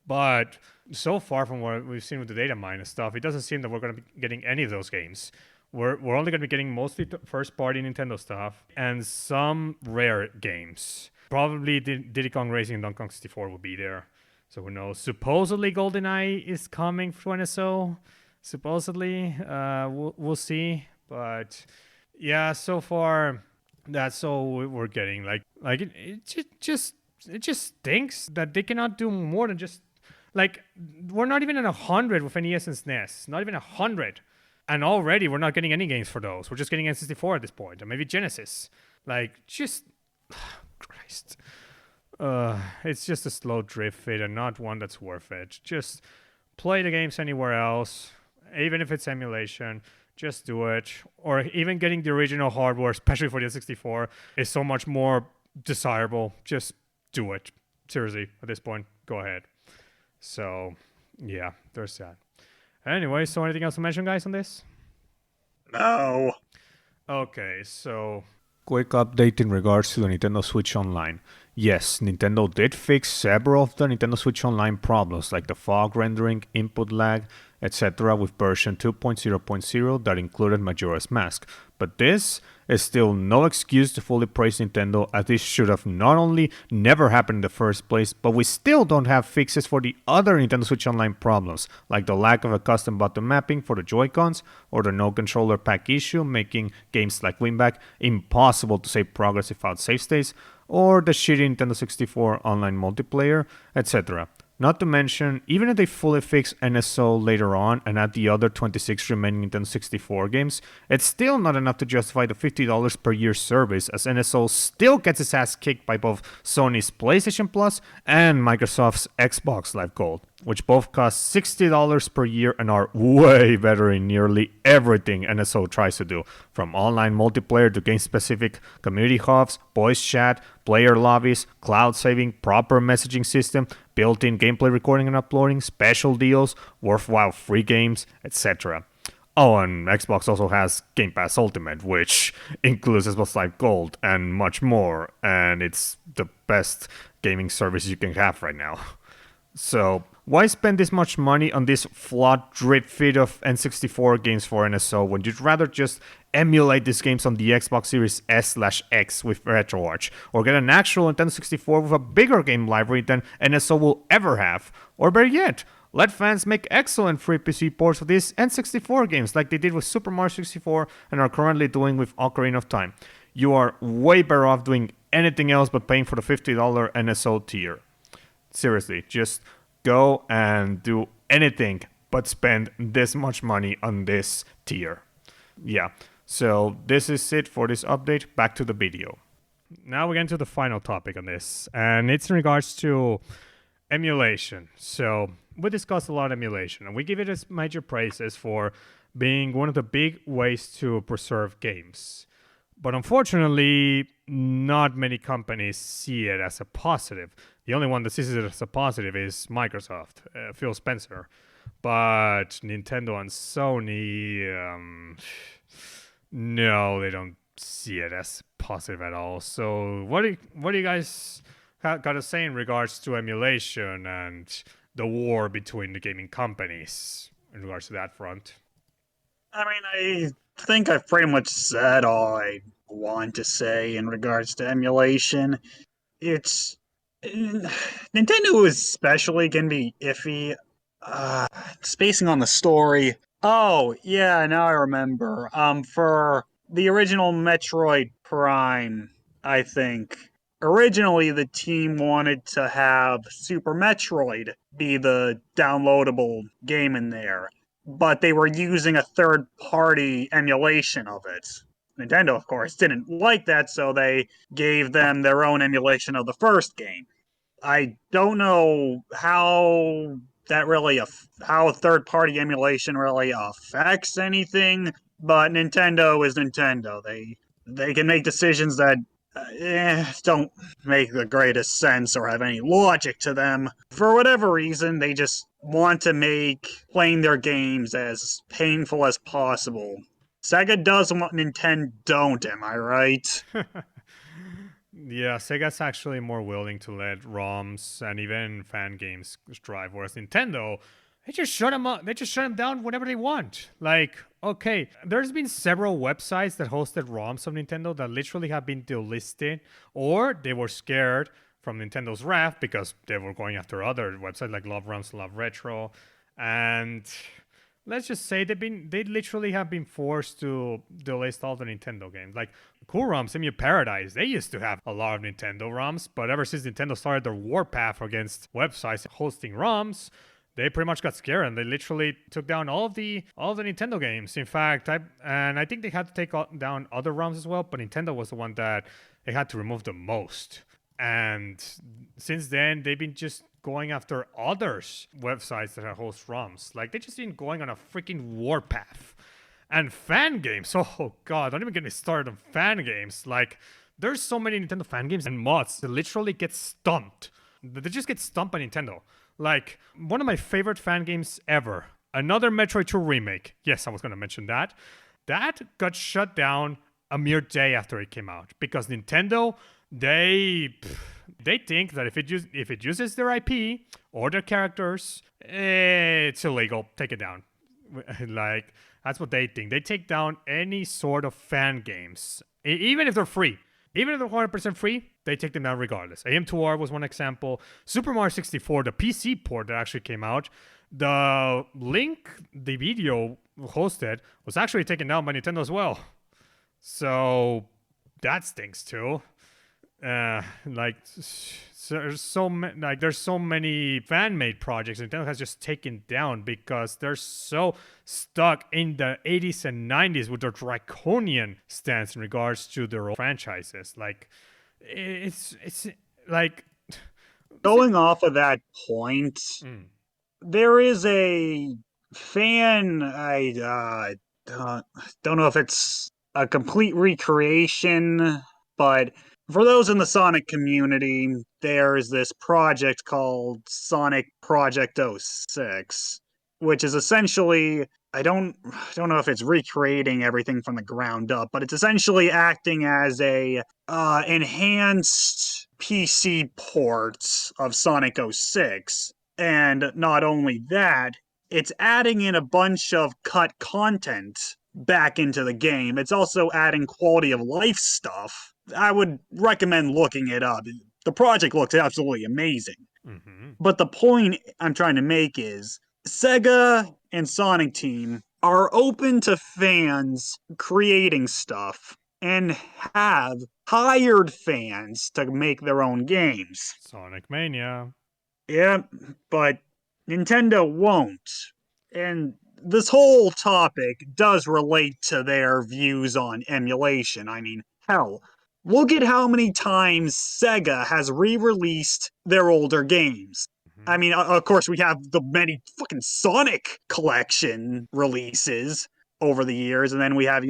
But so far from what we've seen with the data mine and stuff, it doesn't seem that we're going to be getting any of those games. We're only going to be getting mostly first-party Nintendo stuff and some rare games. Probably Diddy Kong Racing and Donkey Kong 64 will be there. So who knows? Supposedly GoldenEye is coming for NSO. Supposedly. We'll see. But yeah, so far that's all we're getting. Like it just stinks that they cannot do more than just, like, we're not even at 100 with NES and SNES. Not even 100. And already we're not getting any games for those. We're just getting N64 at this point. Or maybe Genesis. Like, just... Christ. It's just a slow drift fit and not one that's worth it. Just play the games anywhere else. Even if it's emulation. Just do it. Or even getting the original hardware, especially for the N64, is so much more desirable. Just do it. Seriously, at this point, go ahead. So, yeah, there's that. Anyway, so anything else to mention, guys, on this? No. Okay, so quick update in regards to the Nintendo Switch Online. Yes, Nintendo did fix several of the Nintendo Switch Online problems, like the fog rendering, input lag, etc. with version 2.0.0 that included Majora's Mask. But this is still no excuse to fully praise Nintendo, as this should have not only never happened in the first place, but we still don't have fixes for the other Nintendo Switch Online problems, like the lack of a custom button mapping for the Joy-Cons, or the no controller pack issue making games like Winback impossible to save progress without save states, or the shitty Nintendo 64 online multiplayer, etc. Not to mention, even if they fully fix NSO later on and add the other 26 remaining Nintendo 64 games, it's still not enough to justify the $50 per year service, as NSO still gets its ass kicked by both Sony's PlayStation Plus and Microsoft's Xbox Live Gold, which both cost $60 per year and are way better in nearly everything NSO tries to do, from online multiplayer to game-specific community hubs, voice chat, player lobbies, cloud saving, proper messaging system, built-in gameplay recording and uploading, special deals, worthwhile free games, etc. Oh, and Xbox also has Game Pass Ultimate, which includes Xbox Live Gold and much more, and it's the best gaming service you can have right now. So, why spend this much money on this flawed drip feed of N64 games for NSO when you'd rather just emulate these games on the Xbox Series S/X with RetroArch, or get an actual Nintendo 64 with a bigger game library than NSO will ever have? Or better yet, let fans make excellent free PC ports of these N64 games like they did with Super Mario 64 and are currently doing with Ocarina of Time. You are way better off doing anything else but paying for the $50 NSO tier. Seriously, just go and do anything but spend this much money on this tier. Yeah, so this is it for this update. Back to the video. Now we get into the final topic on this, and it's in regards to emulation. So we discussed a lot of emulation, and we give it as major praises for being one of the big ways to preserve games. But unfortunately, not many companies see it as a positive. The only one that sees it as a positive is Microsoft, Phil Spencer. But Nintendo and Sony, no, they don't see it as positive at all. So what do you guys got to say in regards to emulation and the war between the gaming companies in regards to that front? I mean, I think I've pretty much said all I want to say in regards to emulation. It's Nintendo especially can be iffy spacing on the story. Oh, yeah, now I remember. For the original Metroid Prime, I think, originally the team wanted to have Super Metroid be the downloadable game in there, but they were using a third-party emulation of it. Nintendo, of course, didn't like that, so they gave them their own emulation of the first game. I don't know how that really how third party emulation really affects anything, but Nintendo is Nintendo. They can make decisions that don't make the greatest sense or have any logic to them. For whatever reason, they just want to make playing their games as painful as possible. Sega does what Nintendo don't, am I right? Yeah, Sega's actually more willing to let ROMs and even fan games drive, whereas Nintendo, they just shut them up. They just shut them down whenever they want. Like, okay, there's been several websites that hosted ROMs of Nintendo that literally have been delisted, or they were scared from Nintendo's wrath because they were going after other websites like Love ROMs, Love Retro, and let's just say they literally have been forced to delist all the Nintendo games. Like Cool ROMs, Emu Paradise, they used to have a lot of Nintendo ROMs, but ever since Nintendo started their warpath against websites hosting ROMs, they pretty much got scared and they literally took down all of the Nintendo games. In fact, I think they had to take down other ROMs as well, but Nintendo was the one that they had to remove the most. And since then, they've been just going after others websites that host ROMs. Like they just been going on a freaking warpath. And fan games, oh god, don't even get me started on fan games. Like there's so many Nintendo fan games and mods that literally get stumped. They just get stumped by Nintendo. Like one of my favorite fan games ever, another Metroid 2 remake. Yes, I was going to mention that. That got shut down a mere day after it came out because Nintendo, they think that if it uses their IP or their characters, it's illegal. Take it down. Like that's what they think. They take down any sort of fan games, even if they're free. Even if they're 100% free, they take them down regardless. AM2R was one example. Super Mario 64, the PC port that actually came out, the link the video hosted was actually taken down by Nintendo as well. So that stinks too. There's so many fan-made projects Nintendo has just taken down because they're so stuck in the 80s and 90s with their draconian stance in regards to their own franchises. Like it's like going off of that point, there is a fan. I don't know if it's a complete recreation, but for those in the Sonic community, there's this project called Sonic Project 06, which is essentially I don't know if it's recreating everything from the ground up, but it's essentially acting as a enhanced PC port of Sonic 06. And not only that, it's adding in a bunch of cut content back into the game. It's also adding quality of life stuff. I would recommend looking it up. The project looks absolutely amazing. Mm-hmm. But the point I'm trying to make is Sega and Sonic Team are open to fans creating stuff and have hired fans to make their own games. Sonic Mania. Yeah, but Nintendo won't. And this whole topic does relate to their views on emulation. I mean, hell, look at how many times Sega has re-released their older games. Mm-hmm. I mean, of course, we have the many fucking Sonic collection releases over the years, and then we have,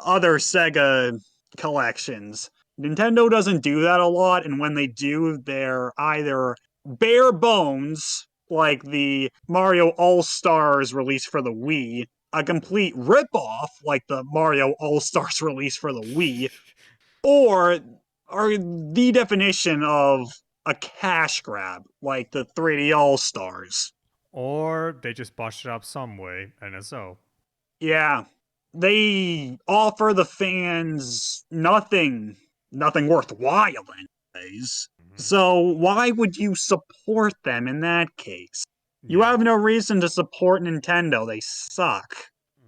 other Sega collections. Nintendo doesn't do that a lot, and when they do, they're either bare bones, like the Mario All-Stars release for the Wii, a complete ripoff, like the Mario All-Stars release for the Wii, or are the definition of a cash grab, like the 3D All-Stars. Or they just botched it up some way, NSO. Yeah, they offer the fans nothing worthwhile anyways. Mm-hmm. So why would you support them in that case? You Yeah. have no reason to support Nintendo. They suck.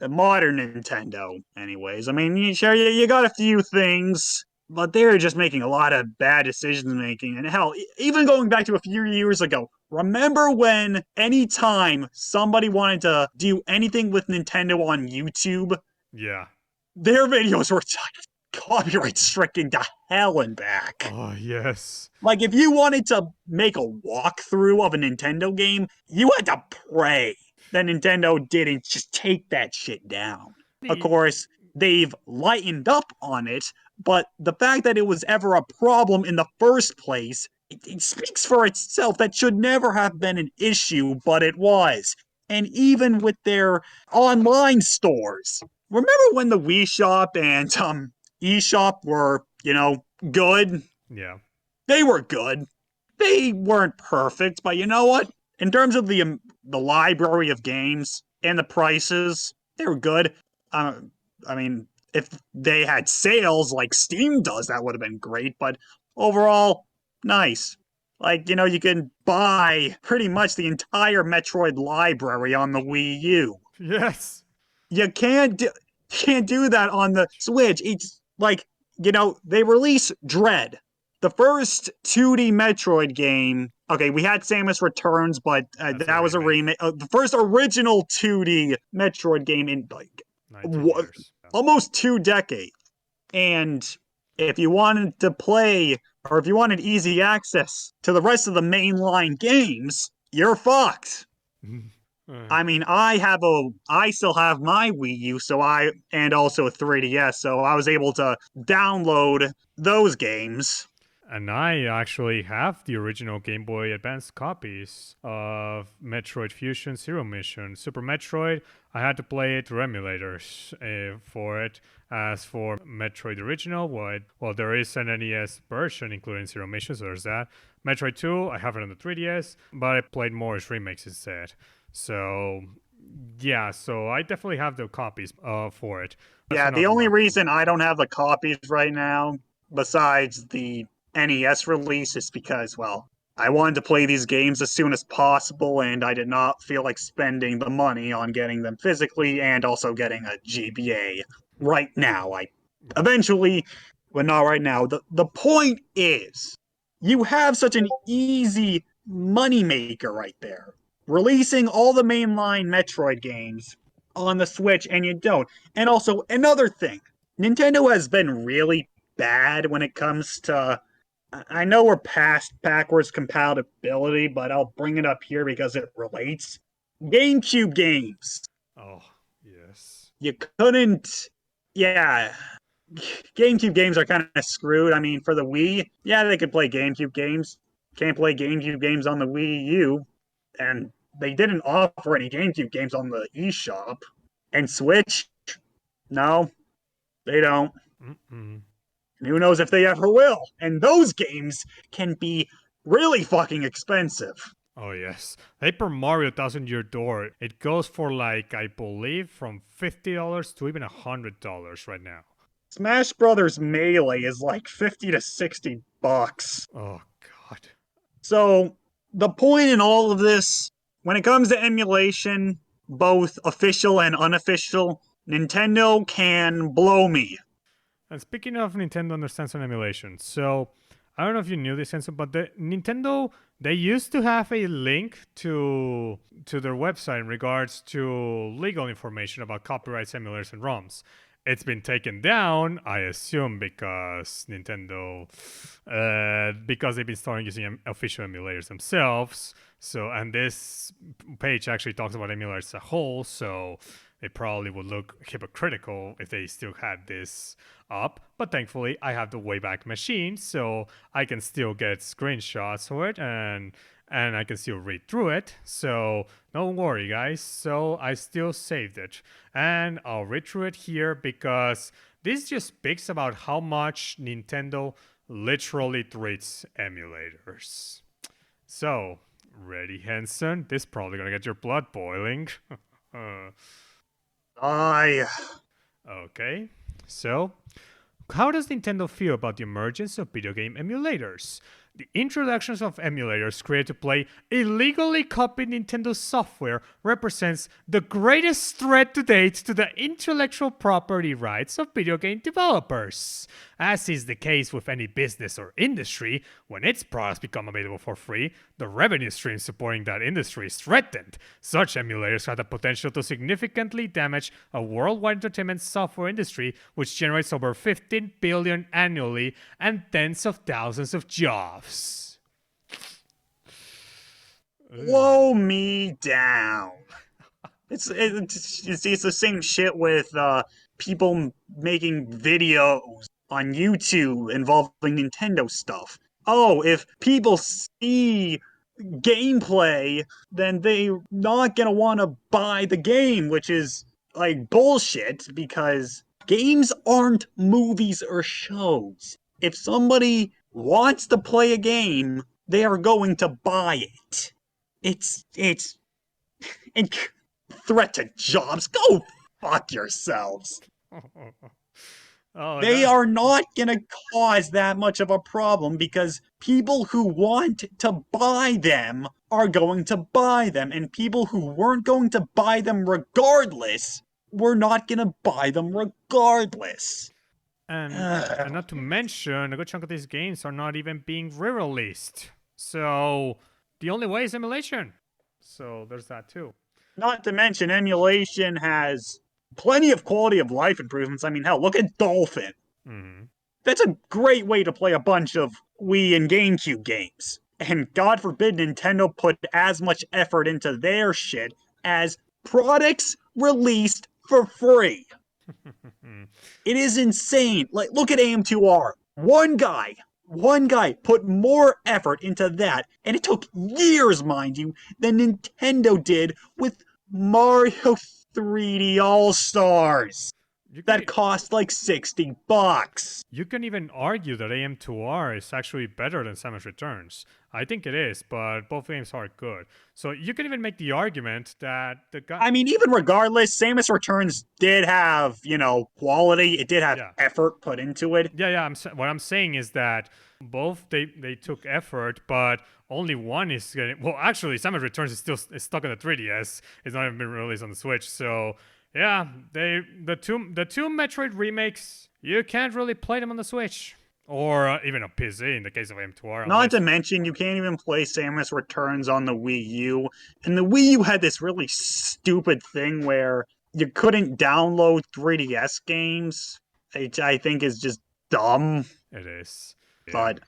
The modern Nintendo, anyways. I mean, you got a few things, but they're just making a lot of bad decisions making. And hell, even going back to a few years ago, remember when anytime somebody wanted to do anything with Nintendo on YouTube, Yeah. their videos were copyright stricken to hell and back. Oh, yes. Like, if you wanted to make a walkthrough of a Nintendo game, you had to pray that Nintendo didn't just take that shit down. Of course, they've lightened up on it, but the fact that it was ever a problem in the first place, it speaks for itself. That should never have been an issue, but it was. And even with their online stores, remember when the Wii Shop and eShop were, good? Yeah. They were good. They weren't perfect, but you know what? In terms of the library of games and the prices, they were good. I mean, if they had sales like Steam does, that would have been great. But overall, nice. Like, you can buy pretty much the entire Metroid library on the Wii U. Yes. You can't do that on the Switch. It's like, they release Dread, the first 2D Metroid game. Okay, we had Samus Returns, but that was a remake. The first original 2D Metroid game in like 19 years. Yeah. almost 2 decades. And if you wanted to play, or if you wanted easy access to the rest of the mainline games, you're fucked. I mean, I still have my Wii U, and also a 3DS, so I was able to download those games. And I actually have the original Game Boy Advance copies of Metroid Fusion Zero Mission. Super Metroid, I had to play it through emulators for it. As for Metroid Original, well, there is an NES version including Zero Mission, so there's that. Metroid 2, I have it on the 3DS, but I played more as remakes instead. So, yeah, so I definitely have the copies for it. Yeah, the only reason I don't have the copies right now, besides the NES release, is because, well, I wanted to play these games as soon as possible, and I did not feel like spending the money on getting them physically and also getting a GBA right now. I eventually, but not right now. The point is, you have such an easy moneymaker right there. Releasing all the mainline Metroid games on the Switch, and you don't. And also, another thing, Nintendo has been really bad when it comes to. I know we're past backwards compatibility, but I'll bring it up here because it relates. GameCube games. Oh, yes. You couldn't. Yeah. GameCube games are kind of screwed. I mean, for the Wii, yeah, they could play GameCube games. Can't play GameCube games on the Wii U. And they didn't offer any GameCube games on the eShop. And Switch, no, they don't. Mm-mm. And who knows if they ever will. And those games can be really fucking expensive. Oh, yes. Paper Mario Thousand Year Door, it goes for like, I believe, from $50 to even $100 right now. Smash Brothers Melee is like 50 to 60 bucks. Oh, God. So, the point in all of this, when it comes to emulation, both official and unofficial, Nintendo can blow me. And speaking of Nintendo understands on emulation, so I don't know if you knew this, Henson, but Nintendo, they used to have a link to their website in regards to legal information about copyrights, emulators, and ROMs. It's been taken down, I assume, because Nintendo, because they've been starting using official emulators themselves. So, and this page actually talks about emulators as a whole, so it probably would look hypocritical if they still had this up. But thankfully, I have the Wayback Machine, so I can still get screenshots for it and I can still read through it. So don't worry, guys. So I still saved it, and I'll read through it here because this just speaks about how much Nintendo literally treats emulators. So, ready, Henson? This is probably gonna get your blood boiling. Okay, so how does Nintendo feel about the emergence of video game emulators? The introductions of emulators created to play illegally copied Nintendo software represents the greatest threat to date to the intellectual property rights of video game developers. As is the case with any business or industry, when its products become available for free, the revenue stream supporting that industry is threatened. Such emulators have the potential to significantly damage a worldwide entertainment software industry which generates over 15 billion annually and tens of thousands of jobs. Blow me down. It's the same shit with people making videos on YouTube involving Nintendo stuff. Oh, if people see gameplay, then they're not gonna want to buy the game, which is like bullshit because games aren't movies or shows. If somebody wants to play a game, they are going to buy it. It's and threat to jobs. Go fuck yourselves. They are not gonna cause that much of a problem because people who want to buy them are going to buy them, and people who weren't going to buy them regardless were not gonna buy them regardless. And not to mention, a good chunk of these games are not even being re-released. So the only way is emulation. So there's that too. Not to mention, emulation has plenty of quality of life improvements. I mean, hell, look at Dolphin. Mm-hmm. That's a great way to play a bunch of Wii and GameCube games. And God forbid Nintendo put as much effort into their shit as products released for free. It is insane. Like, look at AM2R. One guy put more effort into that, and it took years, mind you, than Nintendo did with Mario 3D All-Stars. That cost like $60. You can even argue that AM2R is actually better than Samus Returns. I think it is, but both games are good. So you can even make the argument that the guy. I mean, even regardless, Samus Returns did have, quality. It did have effort put into it. Yeah. What I'm saying is that both they took effort, but only one is getting. Well, actually, Samus Returns is still stuck on the 3DS. It's not even been released on the Switch. So yeah, the two Metroid remakes, you can't really play them on the Switch. Or even a PC in the case of AM2R. Not to mention, you can't even play Samus Returns on the Wii U. And the Wii U had this really stupid thing where you couldn't download 3DS games, which I think is just dumb. It is. But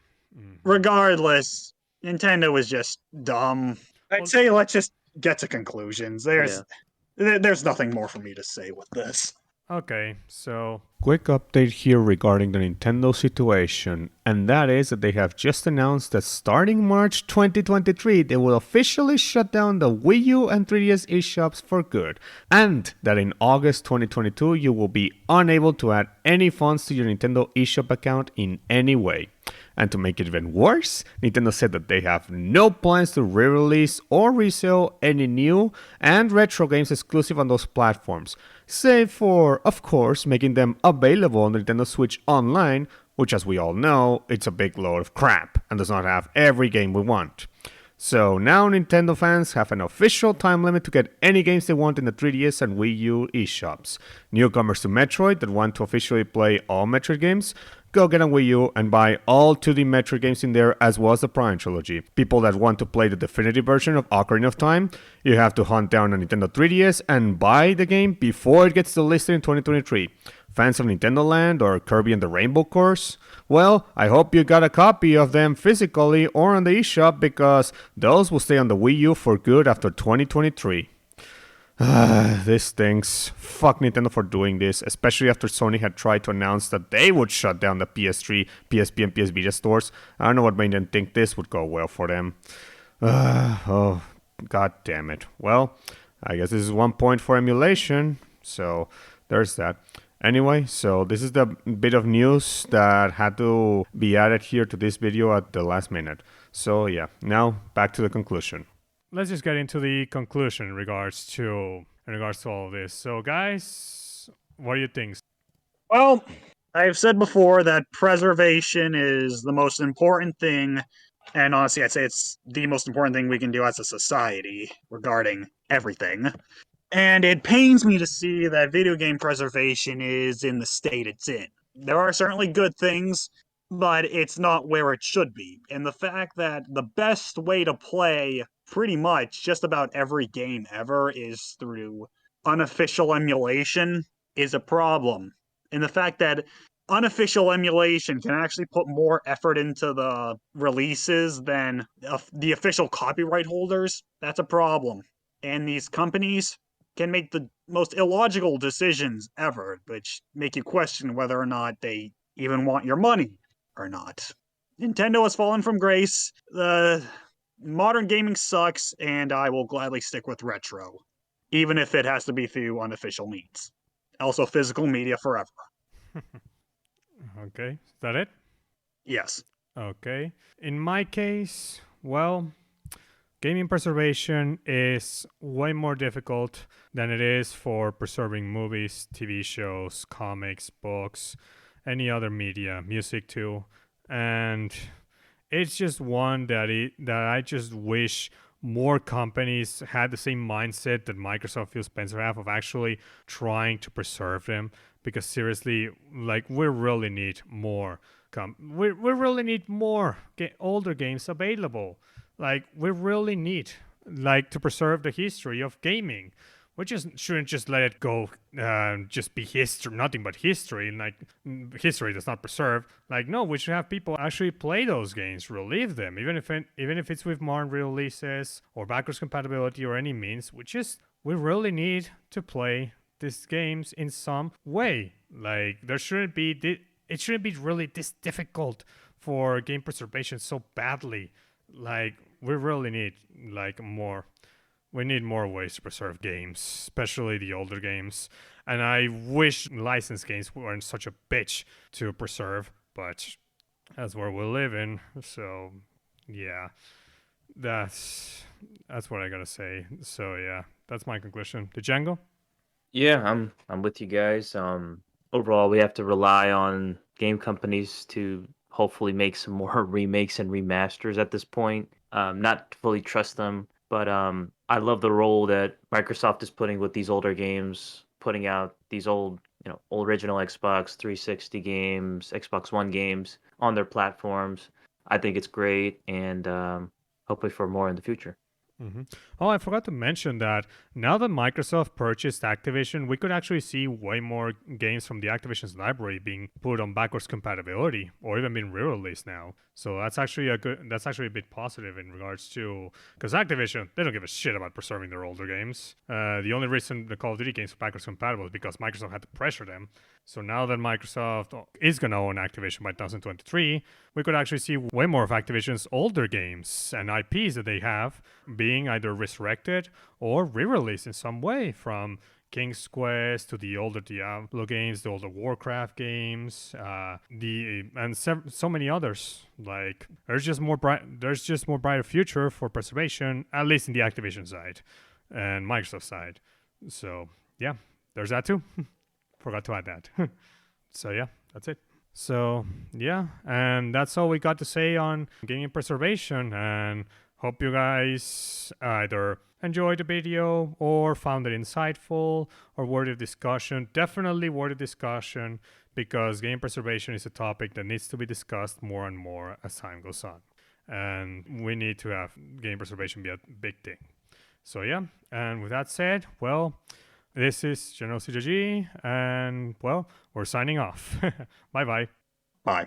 regardless, Nintendo is just dumb. I'd say let's just get to conclusions. There's nothing more for me to say with this. Okay, so quick update here regarding the Nintendo situation, and that is that they have just announced that starting March 2023 they will officially shut down the Wii U and 3DS eShops for good, and that in August 2022 you will be unable to add any funds to your Nintendo eShop account in any way. And to make it even worse, Nintendo said that they have no plans to re-release or resell any new and retro games exclusive on those platforms, save for, of course, making them available on the Nintendo Switch Online, which as we all know, it's a big load of crap and does not have every game we want. So now Nintendo fans have an official time limit to get any games they want in the 3DS and Wii U eShops. Newcomers to Metroid that want to officially play all Metroid games, go get a Wii U and buy all 2D Metroid games in there as well as the Prime Trilogy. People that want to play the definitive version of Ocarina of Time, you have to hunt down a Nintendo 3DS and buy the game before it gets delisted in 2023. Fans of Nintendo Land or Kirby and the Rainbow Course? Well, I hope you got a copy of them physically or on the eShop because those will stay on the Wii U for good after 2023. This stinks. Fuck Nintendo for doing this, especially after Sony had tried to announce that they would shut down the PS3, PSP, and PS Vita stores. I don't know what made them think this would go well for them. Oh, god damn it. Well, I guess this is 1 point for emulation, so there's that. Anyway, so this is the bit of news that had to be added here to this video at the last minute. So yeah, now back to the conclusion. Let's just get into the conclusion in regards to all of this. So guys, what do you think? Well, I have said before that preservation is the most important thing And honestly, I'd say it's the most important thing we can do as a society regarding everything. And it pains me to see that video game preservation is in the state it's in. There are certainly good things, but it's not where it should be. And the fact that the best way to play pretty much just about every game ever is through unofficial emulation is a problem. And the fact that unofficial emulation can actually put more effort into the releases than the official copyright holders, that's a problem. And these companies can make the most illogical decisions ever, which make you question whether or not they even want your money or not. Nintendo has fallen from grace. Modern gaming sucks, and I will gladly stick with retro, even if it has to be through unofficial means. Also, physical media forever. Okay, is that it? Yes. Okay. In my case, well, gaming preservation is way more difficult than it is for preserving movies, TV shows, comics, books, any other media, music too. And it's just one that I just wish more companies had the same mindset that Microsoft, Phil Spencer have of actually trying to preserve them. Because seriously, like we really need more. We really need more older games available. Like we really need like to preserve the history of gaming. We just shouldn't just let it go, just be history, nothing but history. Like history does not preserve. Like no, we should have people actually play those games, relive them, even if it's with modern releases or backwards compatibility or any means. We really need to play these games in some way. Like there shouldn't be it shouldn't be really this difficult for game preservation so badly. Like we really need like more. We need more ways to preserve games, especially the older games. And I wish licensed games weren't such a bitch to preserve, but that's where we live in. So yeah, that's that's what I gotta say. So yeah, that's my conclusion. The Django? Yeah, I'm with you guys. Overall, we have to rely on game companies to hopefully make some more remakes and remasters at this point. Not fully trust them, but I love the role that Microsoft is putting with these older games, putting out these old original Xbox 360 games, Xbox One games on their platforms. I think it's great, and hopefully for more in the future. Mm-hmm. Oh, I forgot to mention that now that Microsoft purchased Activision, we could actually see way more games from the Activision's library being put on backwards compatibility or even being re-released now. So that's actually a bit positive in regards to because Activision they don't give a shit about preserving their older games. The only reason the Call of Duty games are backwards compatible is because Microsoft had to pressure them. So now that Microsoft is gonna own Activision by 2023, we could actually see way more of Activision's older games and IPs that they have being either resurrected or re-released in some way, from King's Quest to the older Diablo games, the older Warcraft games, so many others. Like there's just more brighter future for preservation, at least in the Activision side and Microsoft side. So yeah, there's that too. Forgot to add that. So yeah, that's it. So yeah, and that's all we got to say on gaming preservation, and hope you guys either enjoyed the video or found it insightful or worthy of discussion. Definitely worthy of discussion, because game preservation is a topic that needs to be discussed more and more as time goes on. And we need to have game preservation be a big thing. So yeah, and with that said, well, this is General CJG, and well, we're signing off. Bye bye. Bye.